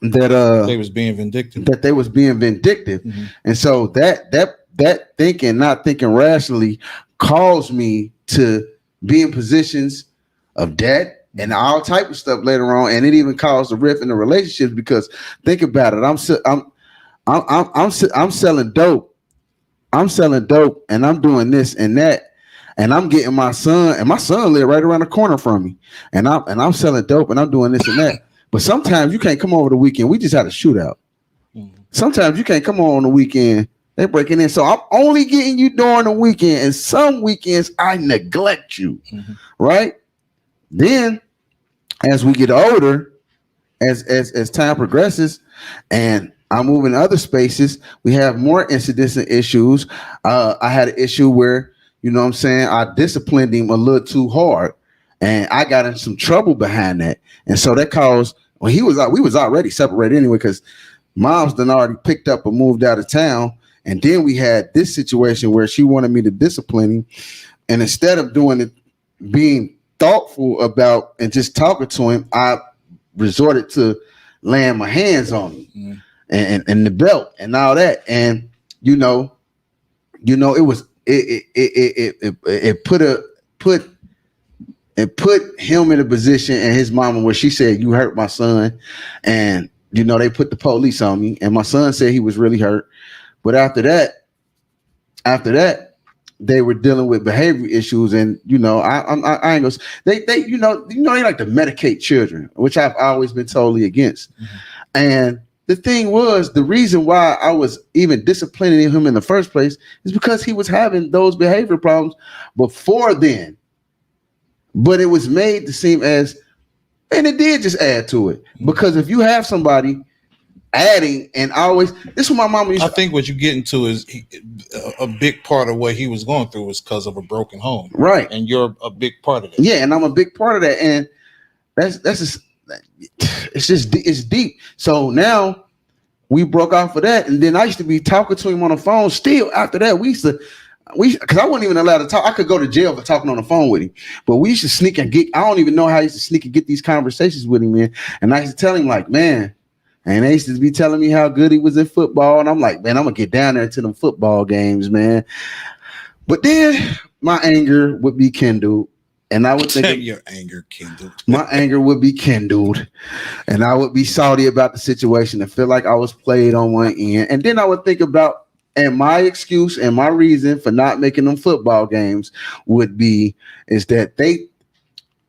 that they was being vindictive. Mm-hmm. And so that thinking, not thinking rationally, caused me to be in positions of debt and all type of stuff later on, and it even caused a rift in the relationships. Because think about it, I'm selling dope, and I'm doing this and that, and I'm getting my son, and my son live right around the corner from me, and I'm selling dope, and I'm doing this and that. But sometimes you can't come over the weekend. We just had a shootout. Mm-hmm. Sometimes you can't come on the weekend. They breaking in. So I'm only getting you during the weekend. And some weekends I neglect you. Mm-hmm. Right? Then as we get older, as time progresses and I move in other spaces, we have more incidents and issues. I had an issue where, you know what I'm saying, I disciplined him a little too hard. And I got in some trouble behind that. And so that caused, we was already separated anyway, because mom's done already picked up and moved out of town. And then we had this situation where she wanted me to discipline him. And instead of doing it, being thoughtful about and just talking to him, I resorted to laying my hands on him and the belt and all that. And, you know, it put him in a position, and his mama, where she said, "You hurt my son," and you know they put the police on me, and my son said he was really hurt. But after that, they were dealing with behavior issues, and you know I ain't gonna, they you know they like to medicate children, which I've always been totally against. Mm-hmm. And the thing was, the reason why I was even disciplining him in the first place is because he was having those behavior problems before then. But it was made to seem as, and it did just add to it. Because if you have somebody adding and always. This is what my mama used I to. think what you get into is a big part of what he was going through was because of a broken home, Right. and you're a big part of that. Yeah, and I'm a big part of that, and that's just it's deep. So now we broke off of that, and then I used to be talking to him on the phone. Still after that, because I wasn't even allowed to talk. I could go to jail for talking on the phone with him, but we used to sneak and get. I don't even know how I used to sneak and get these conversations with him, man. And I used to tell him like, man. And they used to be telling me how good he was in football. And I'm like, man, I'm going to get down there to them football games, man. But then my anger would be kindled. And I would think your anger kindled. My anger would be kindled. And I would be salty about the situation and feel like I was played on one end. And then I would think about, and my excuse and my reason for not making them football games would be, is that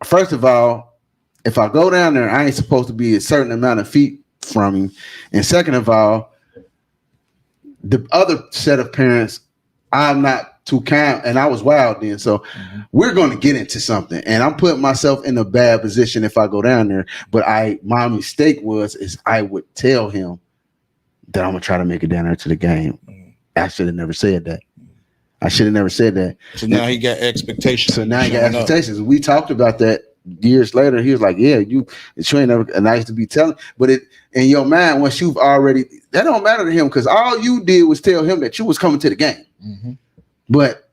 first of all, if I go down there, I ain't supposed to be a certain amount of feet from him, and second of all, the other set of parents, I'm not too kind, and I was wild then, so we're going to get into something, and I'm putting myself in a bad position if I go down there. But my mistake is I would tell him that I'm gonna try to make it down there to the game. I should have never said that. So now he got expectations. We talked about that years later. He was like, yeah, you ain't never. And I used to be telling, but it in your mind, once you've already, that don't matter to him, because all you did was tell him that you was coming to the game. Mm-hmm. But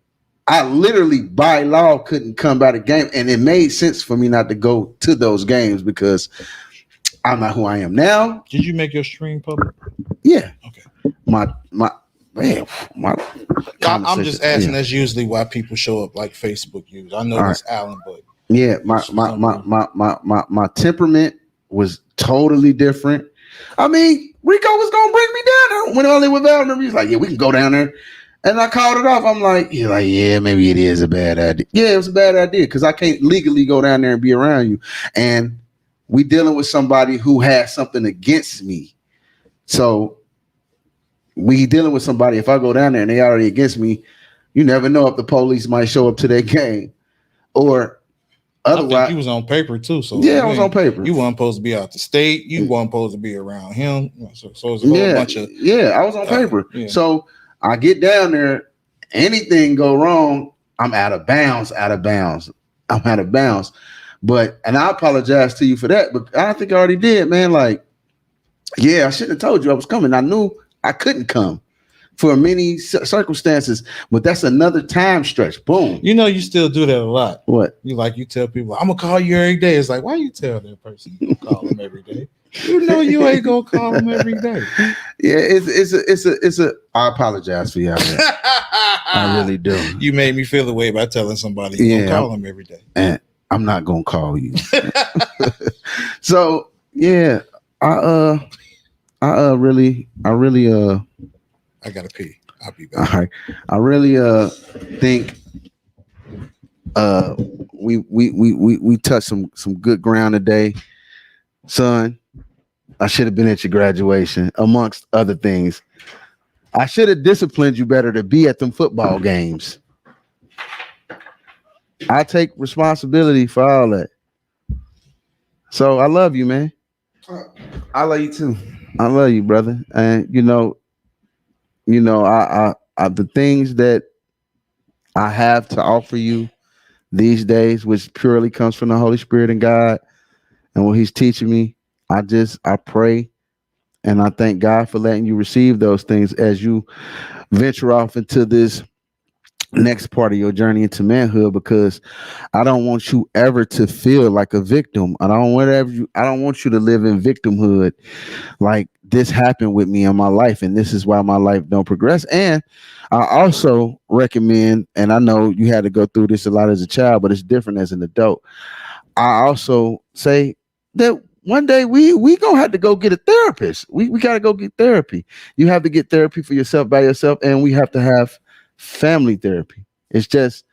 I literally by law couldn't come by the game, and it made sense for me not to go to those games because I'm not who I am now. Did you make your stream public? Yeah. Okay. I'm just asking. That's usually why people show up, like Facebook use. I know this, Alan, but yeah, my temperament was totally different. I mean, Rico was gonna bring me down there when I lived with Val. Remember, he's like, yeah, we can go down there. And I called it off. I'm like, yeah, maybe it is a bad idea. Yeah, it was a bad idea because I can't legally go down there and be around you. And we dealing with somebody who has something against me. So we dealing with somebody, if I go down there and they already against me, you never know if the police might show up to their game. Or otherwise. I think you was on paper too. So yeah, I was on paper. You weren't supposed to be out the state. You weren't supposed to be around him. So it's a whole bunch of. Yeah, I was on paper. Yeah. So I get down there, anything go wrong, I'm out of bounds. But, and I apologize to you for that, but I think I already did, man. Like, yeah, I shouldn't have told you I was coming. I knew I couldn't come for many circumstances, but that's another time stretch. Boom. You know, you still do that a lot. What? You tell people, I'm gonna call you every day. It's like, why you tell that person you call them every day? You know you ain't gonna call them every day. Yeah, it's a. I apologize for you. I really do. You made me feel the way by telling somebody you gonna call them every day. And I'm not gonna call you. So yeah, I really. I gotta pee. I'll be back. All right. I really think we touched some good ground today, son. I should have been at your graduation, amongst other things. I should have disciplined you better to be at them football games. I take responsibility for all that. So I love you, man. I love you too. I love you, brother. And I the things that I have to offer you these days, which purely comes from the Holy Spirit and God and what He's teaching me, I pray and I thank God for letting you receive those things as you venture off into this next part of your journey into manhood, because I don't want you ever to feel like a victim. I don't want you to live in victimhood. Like, this happened with me in my life, and this is why my life don't progress. And I also recommend, and I know you had to go through this a lot as a child, but it's different as an adult. I also say that one day we gonna have to go get a therapist. We gotta go get therapy. You have to get therapy for yourself by yourself, and we have to have family therapy. It's just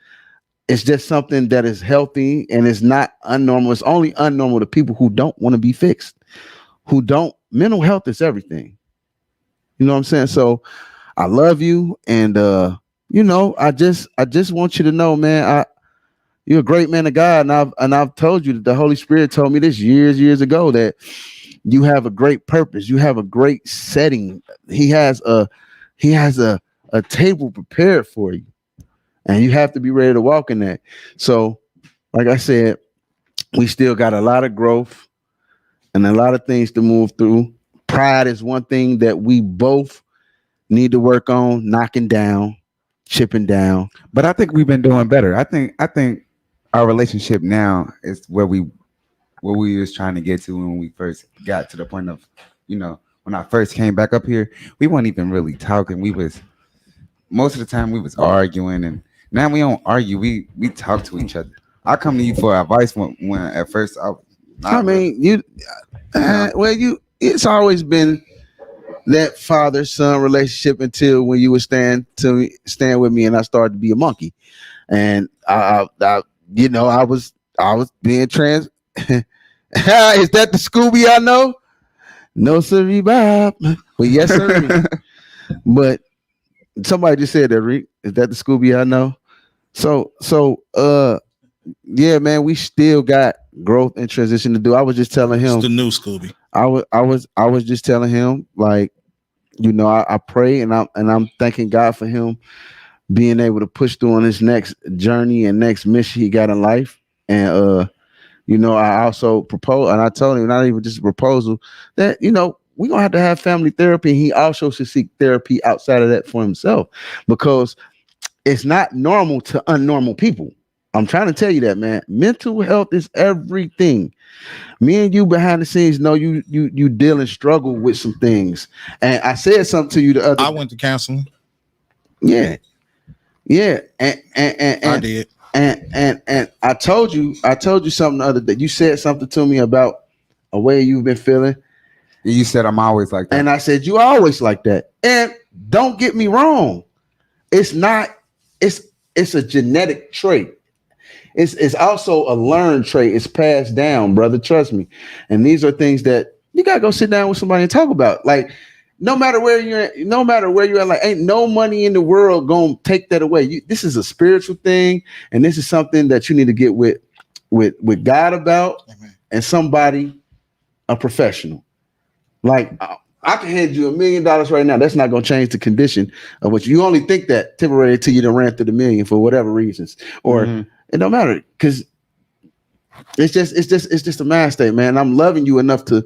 something that is healthy and it's not unnormal. It's only unnormal to people who don't want to be fixed, mental health is everything. You know what I'm saying? So I love you. And, I just want you to know, man, you're a great man of God. And I've told you that the Holy Spirit told me this years ago, that You have a great purpose. You have a great setting. He has a table prepared for you, and you have to be ready to walk in that. So, like I said, we still got a lot of growth and a lot of things to move through. Pride is one thing that we both need to work on knocking down, chipping down. But I think we've been doing better. I think our relationship now is where we was trying to get to when we first got to the point of, when I first came back up here, we weren't even really talking. We was most of the time we was arguing, and now we don't argue. We talk to each other. I come to you for advice when at first I I not really, mean, it's always been that father son relationship until when you would stand with me and I started to be a monkey, and I was being trans. Is that the Scooby I know? No, sir, Bob. But yes, sir. But somebody just said that, Rick. Is that the Scooby I know? So, yeah, man, we still got growth and transition to do. I was just telling him. It's the new Scooby. I was just telling him, like, I pray and I'm thanking God for him being able to push through on his next journey and next mission he got in life. And I also proposed, and I told him, not even just a proposal, that we're gonna have to have family therapy. And he also should seek therapy outside of that for himself, because it's not normal to unnormal people. I'm trying to tell you that, man. Mental health is everything. Me and you behind the scenes know you deal and struggle with some things. And I said something to you the other. I went to counseling. Yeah, and I did. And I told you something the other day. You said something to me about a way you've been feeling. you said I'm always like that. And I said, you always like that. And don't get me wrong. It's not, it's a genetic trait. It's also a learned trait. It's passed down, brother. Trust me. And these are things that you gotta go sit down with somebody and talk about. Like, no matter where you're at, like, ain't no money in the world gonna take that away. This is a spiritual thing, and this is something that you need to get with God about. Amen. And somebody, a professional. Like, I can hand you $1 million right now. That's not gonna change the condition of what you only think that temporary until you done ran through the million for whatever reasons, or it don't matter, because it's just a mind state, man. I'm loving you enough to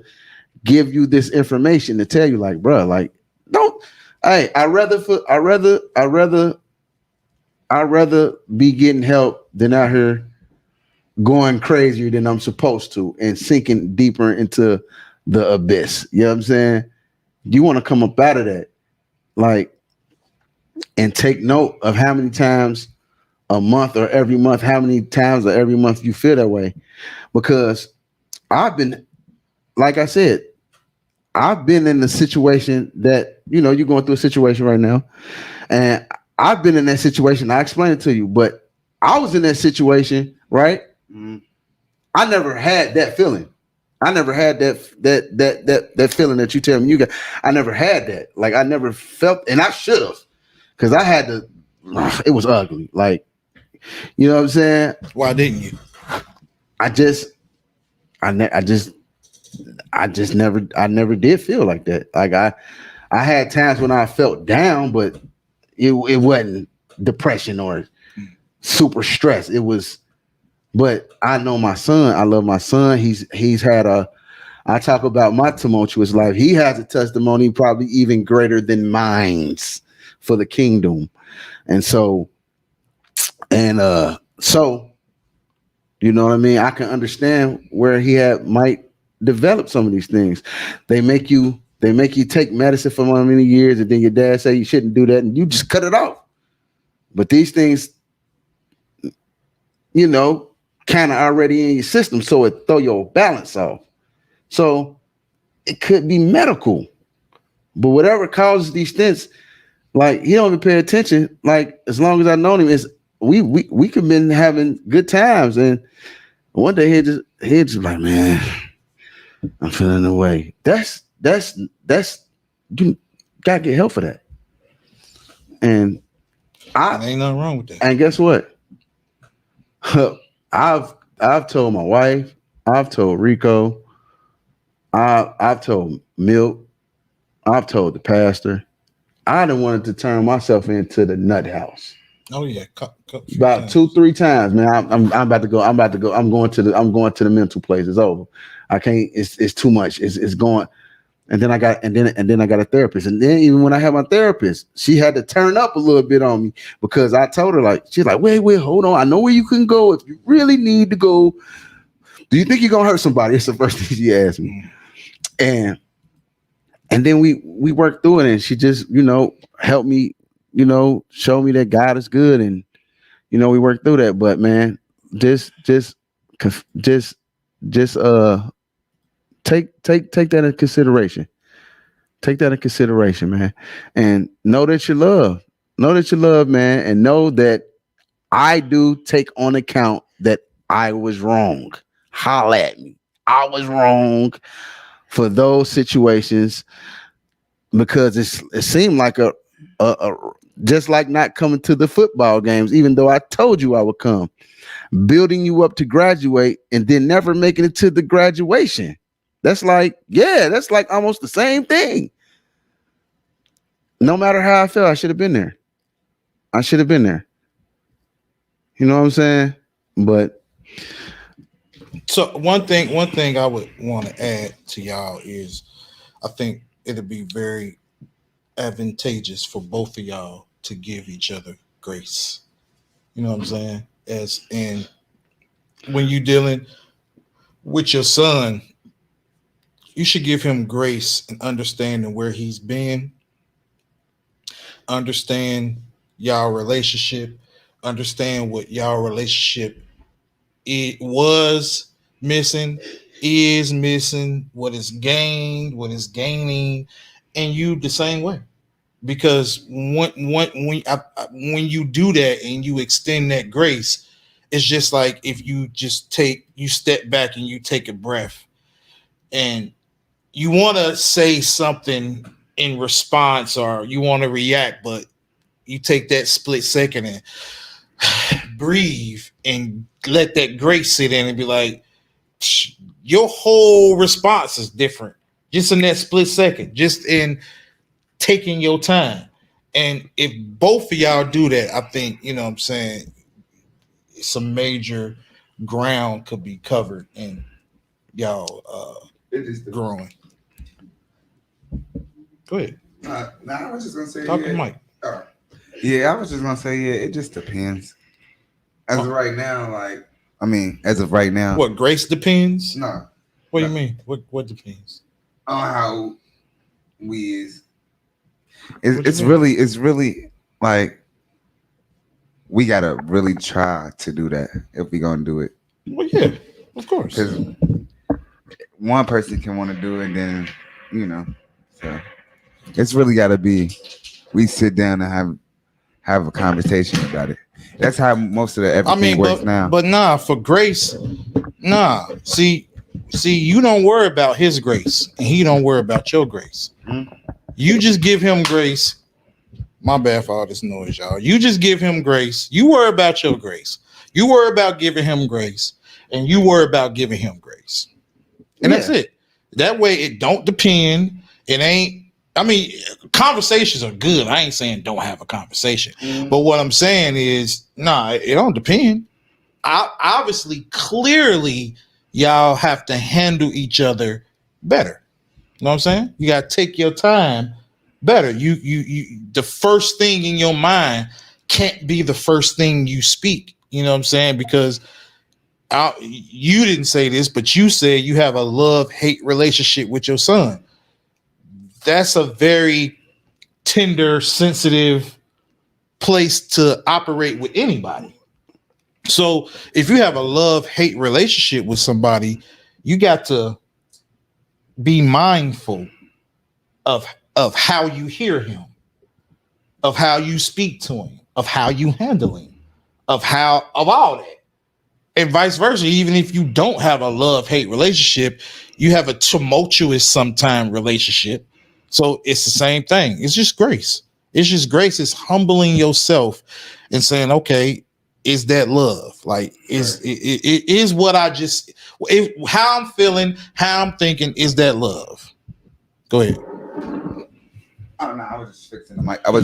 give you this information to tell you, like, bro, like, don't. Hey, I rather be getting help than out here going crazier than I'm supposed to and sinking deeper into the abyss. You know what I'm saying? You want to come up out of that, like, and take note of how many times a month or every month, how many times or every month you feel that way. Because I've been, like I said, I've been in a situation that, you're going through a situation right now. And I've been in that situation. I explained it to you, but I was in that situation, right? I never had that feeling. I never had that feeling that you tell me you got. I never had that. Like, I never felt, and I should have, because I had to. It was ugly. Like, you know what I'm saying? Why didn't you? I never did feel like that. Like, I had times when I felt down, but it wasn't depression or super stress. It was. But I know my son. I love my son. He's had I talk about my tumultuous life. He has a testimony probably even greater than mine's for the kingdom. And so, you know what I mean? I can understand where he might develop some of these things. They make you take medicine for how many years, and then your dad say you shouldn't do that, and you just cut it off. But these things, kind of already in your system, so it throw your balance off. So it could be medical, but whatever causes these things, like, he don't even pay attention. Like, as long as I known him, is we could been having good times, and one day he just like, man, I'm feeling the way. That's you gotta get help for that. And ain't nothing wrong with that. And guess what? I've told my wife, I've told Rico, I've told Milk, I've told the pastor, I done wanted to turn myself into the nut house. Oh yeah, few About two, times. 3 times, man. I'm about to go. I'm about to go. I'm going to the mental place. It's over. I can't. It's too much. It's going. And then I got a therapist. And then even when I had my therapist, she had to turn up a little bit on me because I told her like she's like, wait, hold on. I know where you can go if you really need to go. Do you think you're gonna hurt somebody? It's the first thing she asked me. And then we worked through it, and she just helped me, show me that God is good, and we worked through that. But man, just take that in consideration. Take that in consideration, man, and know that you love. Know that you love, man, and know that I do take on account that I was wrong. Holla at me. I was wrong for those situations because it seemed like a just like not coming to the football games, even though I told you I would come, building you up to graduate and then never making it to the graduation. That's like almost the same thing. No matter how I felt, I should have been there. I should have been there. You know what I'm saying? But So one thing I would want to add to y'all is I think it'll be very advantageous for both of y'all to give each other grace. You know what I'm saying? As in when you're dealing with your son, you should give him grace and understanding where he's been, understand y'all relationship, understand what y'all relationship it was missing, is missing, what is gained, what is gaining, and you the same way. Because when you do that and you extend that grace, it's just like if you step back and you take a breath and you want to say something in response or you want to react, but you take that split second and breathe and let that grace sit in and be like, your whole response is different just in that split second, just in taking your time. And if both of y'all do that, I think, you know what I'm saying, some major ground could be covered and y'all growing. Go ahead. I was just gonna say Talk to Mike. Yeah, I was just gonna say it just depends. As of right now, as of right now, What, grace depends? No. What do you mean? What depends? On how we is. It's really like we gotta really try to do that if we gonna do it. Well, yeah, of course. Because one person can want to do it, then so it's really gotta be. We sit down and have a conversation about it. That's how most of everything works now. But nah, for grace, nah. See, you don't worry about his grace, and he don't worry about your grace. Mm-hmm. You just give him grace. My bad for all this noise, y'all. You just give him grace. You worry about your grace. You worry about giving him grace, and you worry about giving him grace. And that's it. That way, it don't depend. It ain't. I mean, conversations are good. I ain't saying don't have a conversation. Mm-hmm. But what I'm saying is, it don't depend. Obviously, clearly, y'all have to handle each other better. You know what I'm saying? You got to take your time better. You the first thing in your mind can't be the first thing you speak. You know what I'm saying? Because you didn't say this, but you said you have a love-hate relationship with your son. That's a very tender, sensitive place to operate with anybody. So if you have a love-hate relationship with somebody, you got to be mindful of how you hear him, of how you speak to him, of how you handle him, of all that. And vice versa. Even if you don't have a love-hate relationship, you have a tumultuous sometime relationship. So it's the same thing. It's just grace. It's just grace. It's humbling yourself and saying, okay, is that love? Like, it is what I just how I'm feeling, how I'm thinking, is that love? Go ahead. I don't know. I was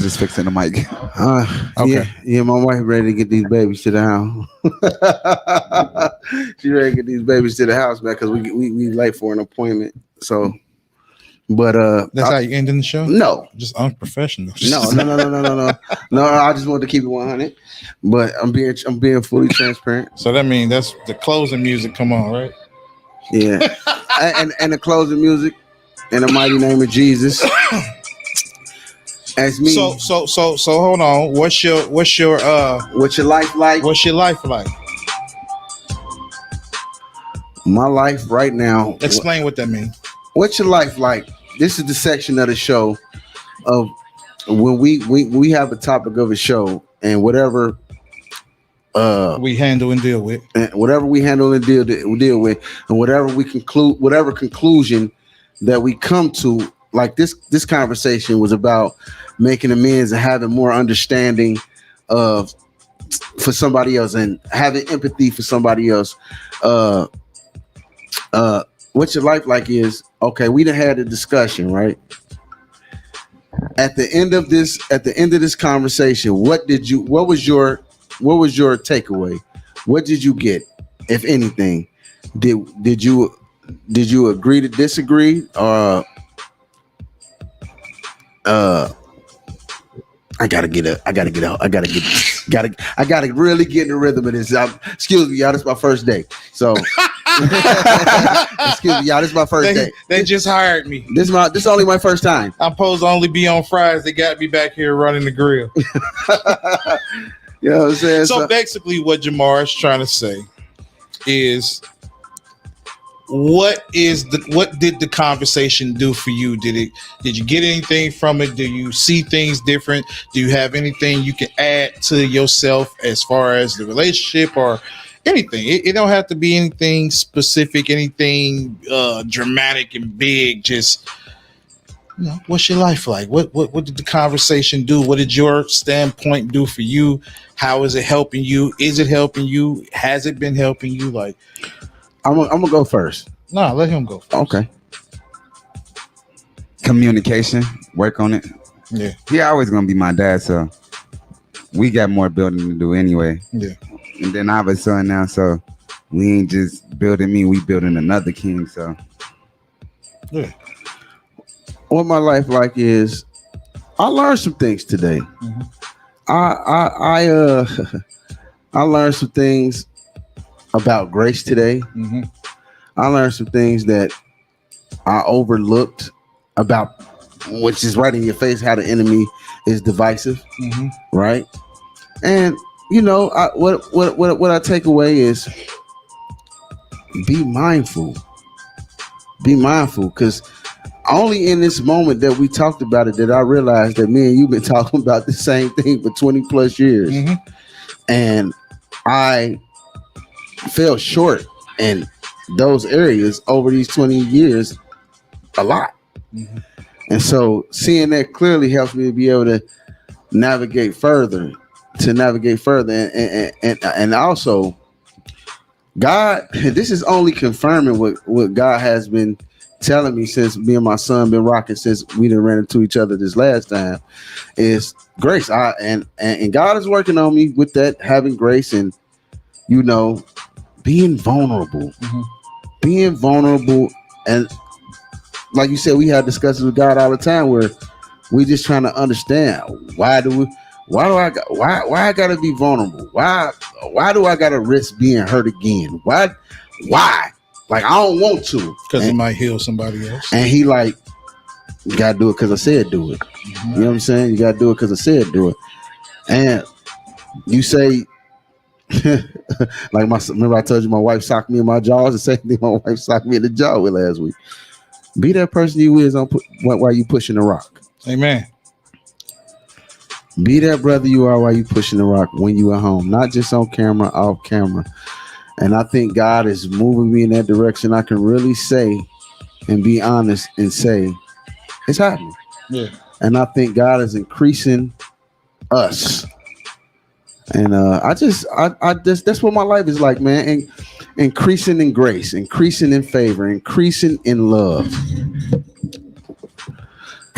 just fixing the mic. Okay. Yeah, my wife ready to get these babies to the house. She ready to get these babies to the house, man, because we late for an appointment. So, but That's how you ending the show? no, Just unprofessional. no. I just wanted to keep it 100, but I'm being fully transparent. So that means that's the closing music. Come on, right? Yeah, and the closing music in the mighty name of Jesus. As me. So hold on. What's your What's your life like? What's your life like? My life right now. Explain what that means. What's your life like? This is the section of the show of when we have a topic of a show and whatever we handle and deal with, and whatever we handle and deal with, and whatever we conclude, whatever conclusion that we come to. Like this conversation was about making amends and having more understanding of for somebody else and having empathy for somebody else. What's your life like is okay. We done had a discussion, right? At the end of this conversation, what was your takeaway? What did you get, if anything? Did you agree to disagree? I gotta really get in the rhythm of this. Excuse me, y'all. This is my first day. So, excuse me, y'all. This is my first day. They just hired me. This is only my first time. I'm supposed to only be on Fridays. They got me back here running the grill. You know what I'm saying? So basically, what Jamarr is trying to say is, what did the conversation do for you? Did you get anything from it? Do you see things different? Do you have anything you can add to yourself as far as the relationship or anything? It don't have to be anything specific, anything dramatic and big. Just, you know, what's your life like? What did the conversation do? What did your standpoint do for you? How is it helping you? Is it helping you? Has it been helping you? Like, I'm gonna go first. No, let him go first. Okay. Communication, work on it. Yeah. He always gonna be my dad, so we got more building to do anyway. Yeah. And then I have a son now, so we ain't just building me, we building another king. So yeah. What my life like is, I learned some things today. Mm-hmm. I learned some things about grace today. Mm-hmm. I learned some things that I overlooked about, which is right in your face, how the enemy is divisive, mm-hmm. right? And you know, what I take away is be mindful, because only in this moment that we talked about it that I realized that me and you've been talking about the same thing for 20 plus years, mm-hmm. and I fell short in those areas over these 20 years a lot. Mm-hmm. And so seeing that clearly helps me to be able to navigate further and also God, this is only confirming what God has been telling me since me and my son been rocking since we done ran into each other this last time, is grace. And God is working on me with that, having grace and, you know, being vulnerable. Mm-hmm. Being vulnerable. And like you said, we have discussions with God all the time where we just trying to understand why I gotta be vulnerable? Why do I gotta risk being hurt again? Why? Like, I don't want to. Because it might heal somebody else. And he like, you gotta do it because I said do it. Mm-hmm. You know what I'm saying? You gotta do it because I said do it. And you say, like remember I told you my wife socked me in my jaws? The same thing my wife socked me in the jaw with last week. Be that person you is while you pushing the rock. Amen. Be that brother you are while you pushing the rock when you at home, not just on camera, off camera. And I think God is moving me in that direction. I can really say and be honest and say it's happening. Yeah. And I think God is increasing us. And I just that's what my life is like, man. And increasing in grace, increasing in favor, increasing in love.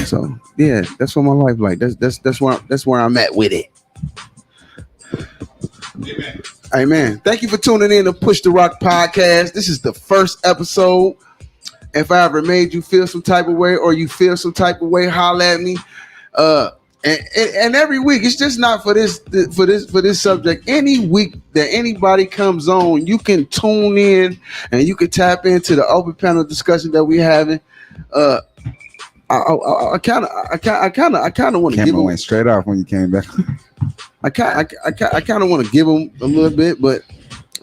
So yeah, that's what my life like. That's where I'm at with it. Amen. Amen. Thank you for tuning in to Push the Rock podcast. This is the first episode. If I ever made you feel some type of way, or you feel some type of way, holla at me. And every week, it's just not for this subject. Any week that anybody comes on, you can tune in and you can tap into the open panel discussion that we're having. I kind of want to give Camera them. went straight off when you came back. I kind of want to give them a little bit, but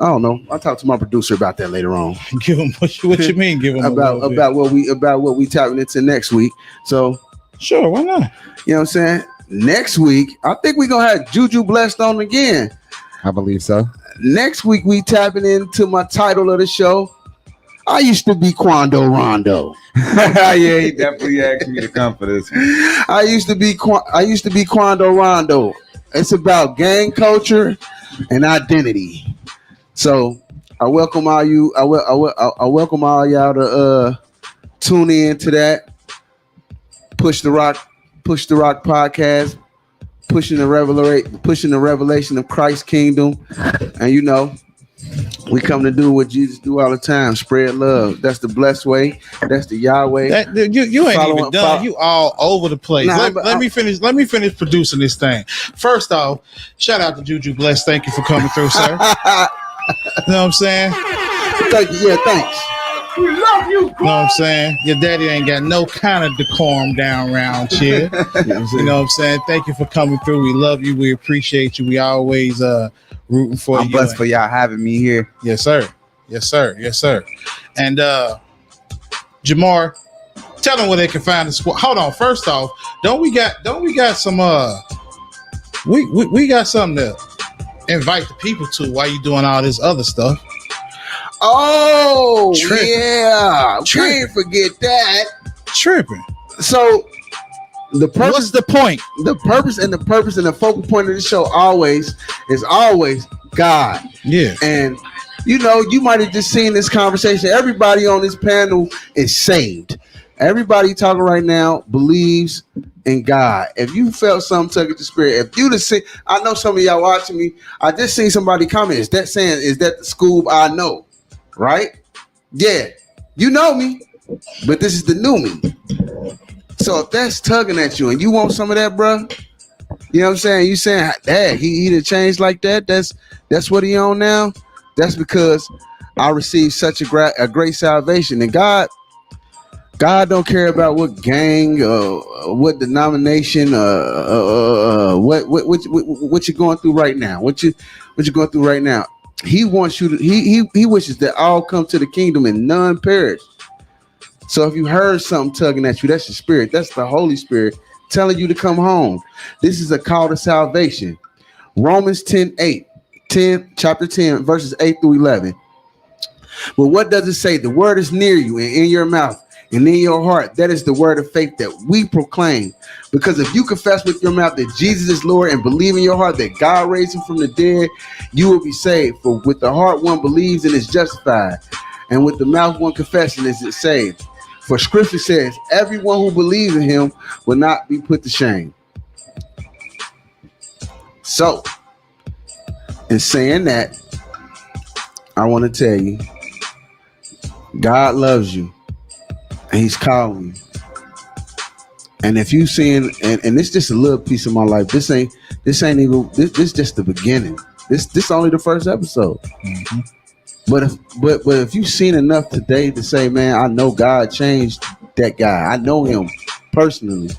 I don't know. I'll talk to my producer about that later on. Give them what you mean? Give them about what we tapping into next week. So sure, why not? You know what I'm saying? Next week, I think we're gonna have Juju Blessed on again. I believe so. Next week, we tapping into my title of the show. I used to be Quando Rondo. Yeah, he definitely asked me to come for this. I used to be Quando Rondo. It's about gang culture and identity. So I welcome all you. I welcome all y'all to tune in to that. Push the Rock podcast, pushing the revelation of Christ's kingdom. And you know, we come to do what Jesus do all the time: spread love. That's the blessed way. That's the Yahweh. You ain't even done. You all over the place. Nah, let me finish. Let me finish producing this thing. First off, shout out to Juju Blessed. Thank you for coming through, sir. You know what I'm saying? Thank you. Yeah, thanks. We love you, bro. You know what I'm saying? Your daddy ain't got no kind of decorum down around here. You know what I'm saying? Thank you for coming through. We love you. We appreciate you. We always rooting for you. I'm blessed for y'all having me here. Yes, sir. Yes, sir. Yes, sir. And Jamarr, tell them where they can find the squad. Hold on. First off, don't we got some we got something to invite the people to while you doing all this other stuff. Oh, Tripping. yeah. Tripping. We ain't forget that. Tripping. So the purpose, what's the point? The purpose and the focal point of the show is always God. Yeah. And you know, you might have just seen this conversation. Everybody on this panel is saved. Everybody talking right now believes in God. If you felt something tugging the spirit, if you just see, I know some of y'all watching me. I just seen somebody comment. Is that the Scoob I know? Right? Yeah, you know me, but this is the new me. So if that's tugging at you and you want some of that, bro, you know what I'm saying? You saying, "Dad, he done changed like that." That's what he on now. That's because I received such a great salvation, and God don't care about what gang, what denomination, what you're going through right now. What you're going through right now. He wants you to. He wishes that all come to the kingdom and none perish. So if you heard something tugging at you, that's your spirit. That's the Holy Spirit telling you to come home. This is a call to salvation. Romans 10, chapter 10, verses 8 through 11. But what does it say? The word is near you and in your mouth and in your heart. That is the word of faith that we proclaim. Because if you confess with your mouth that Jesus is Lord and believe in your heart that God raised him from the dead, you will be saved. For with the heart one believes and is justified, and with the mouth one confesses and is saved. For scripture says, everyone who believes in him will not be put to shame. So, in saying that, I want to tell you, God loves you and he's calling you. And if you seeing, and it's just a little piece of my life, this ain't even this just the beginning. This only the first episode. Mm-hmm. But if you've seen enough today to say, man, I know God changed that guy. I know him personally.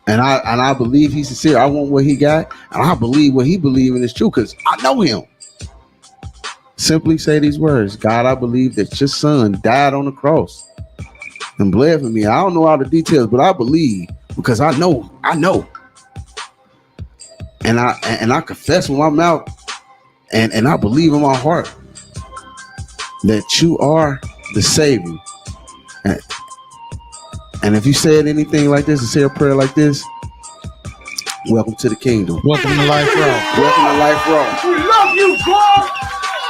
And I believe he's sincere. I want what he got, and I believe what he believes in is true because I know him. Simply say these words: God, I believe that your son died on the cross and bled for me. I don't know all the details, but I believe because I know. And I confess with my mouth and I believe in my heart that you are the Savior. And if you said anything like this and say a prayer like this, Welcome to the kingdom. Welcome to Life Raw. Welcome to Life Raw. We love you, God.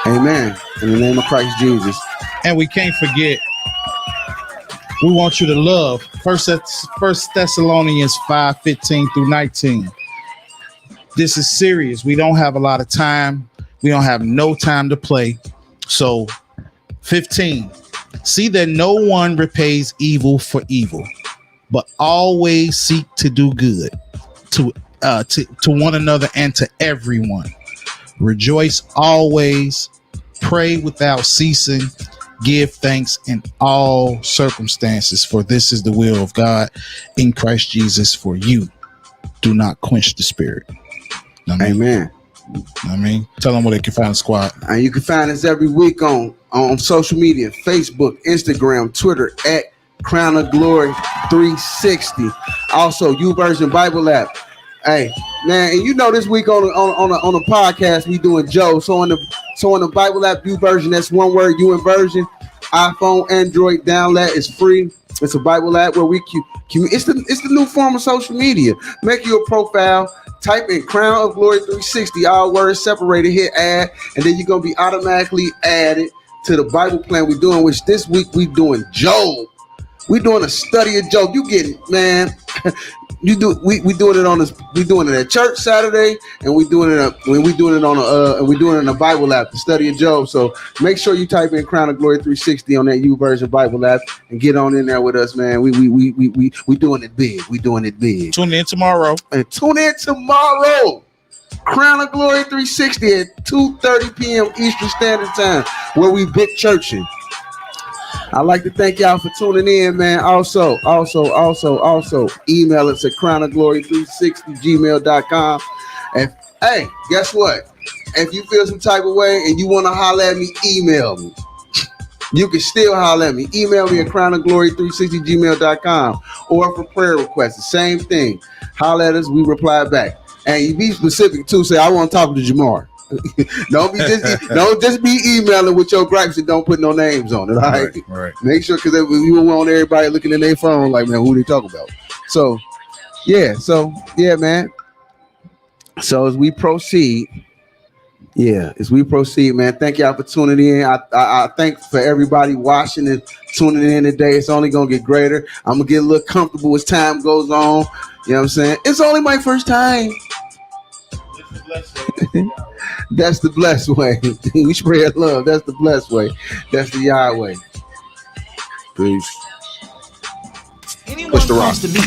Amen. In the name of Christ Jesus. And we can't forget, we want you to love. First Thessalonians 5:15-19. This is serious. We don't have a lot of time. We don't have no time to play. So 15. See that no one repays evil for evil, but always seek to do good to one another and to everyone. Rejoice always, pray without ceasing, give thanks in all circumstances, for this is the will of God in Christ Jesus for you. Do not quench the spirit. Amen. I mean, tell them where they can find the squad. And you can find us every week on social media, Facebook, Instagram, Twitter at Crown of Glory 360. Also, YouVersion Bible app. Hey, man, and you know this week on a podcast we doing Joe. So on the Bible app, YouVersion, that's one word, U inversion. iPhone, Android, download. It's free. It's a Bible app where we it's the new form of social media. Make you a profile. Type in Crown of Glory 360, all words separated, hit add, and then you're going to be automatically added to the Bible plan we're doing, which this week we doing Job. We doing a study of Job. You getting, man, we doing it on this, we doing it at church Saturday, and we doing it in a Bible app, the study of Job. So make sure you type in Crown of Glory 360 on that YouVersion Bible app and get on in there with us, man. We doing it big. We doing it big. Tune in tomorrow. And tune in tomorrow. Crown of Glory 360 at 2:30 p.m. Eastern Standard Time, where we big churching. I'd like to thank y'all for tuning in, man. Also, email us at crownofglory360gmail.com. And hey, guess what? If you feel some type of way and you want to holler at me, email me. You can still holler at me. Email me at crownofglory360gmail.com. Or for prayer requests, the same thing. Holler at us, we reply back. And you be specific too. Say, I want to talk to Jamarr. Don't just be emailing with your gripes and don't put no names on it. All right. Right. Make sure, because you don't want everybody looking in their phone like, man, who they talk about? So yeah, man. So as we proceed, man, thank y'all for tuning in. I thank for everybody watching and tuning in today. It's only gonna get greater. I'm gonna get a little comfortable as time goes on. You know what I'm saying? It's only my first time. That's the blessed way. We spread love. That's the blessed way. That's the Yahweh. Peace. Anyone comes to me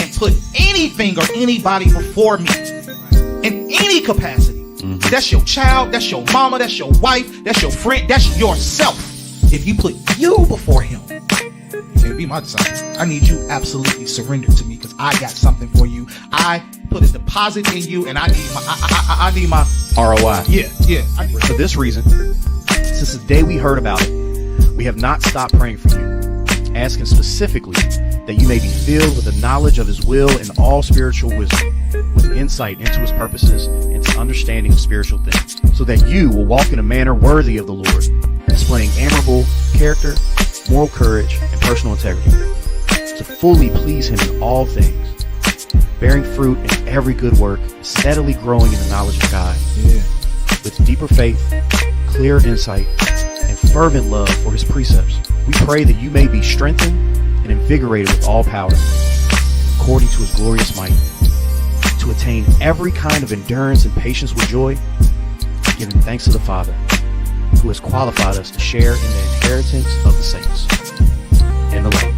and put anything or anybody before me in any capacity. Mm-hmm. That's your child, that's your mama, that's your wife, that's your friend, that's yourself. If you put you before him, hey, be my disciple. I need you absolutely surrender to me because I got something for you. I put a deposit in you, and I need my ROI. Yeah. For this reason, since the day we heard about it, we have not stopped praying for you, asking specifically that you may be filled with the knowledge of his will and all spiritual wisdom, with insight into his purposes and to understanding of spiritual things, so that you will walk in a manner worthy of the Lord, displaying admirable character, moral courage, and personal integrity, to fully please him in all things, bearing fruit in every good work, steadily growing in the knowledge of God, with deeper faith, clear insight, and fervent love for his precepts. We pray that you may be strengthened and invigorated with all power, according to his glorious might, to attain every kind of endurance and patience with joy, giving thanks to the Father, who has qualified us to share in the inheritance of the saints and the light.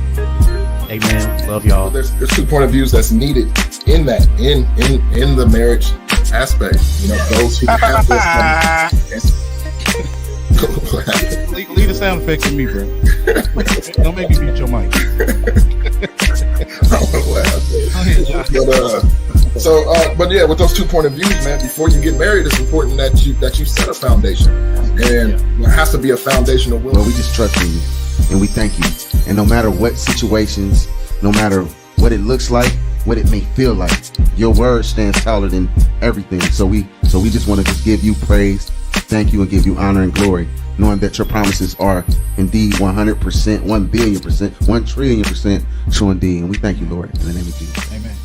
Amen. Love y'all. There's 2 point of views that's needed in that, in the marriage aspect. You know, those who have this. Leave the sound effects in me, bro. Don't make me beat your mic. But yeah, with those 2 point of views, man, before you get married, it's important that you set a foundation, and there has to be a foundation of will. Well, we just trust in you, and we thank you. And no matter what situations, no matter what it looks like, what it may feel like, your word stands taller than everything. So we just want to just give you praise, thank you, and give you honor and glory, knowing that your promises are indeed 100%, 1 billion%, 1 trillion% true indeed. And we thank you, Lord, in the name of Jesus. Amen.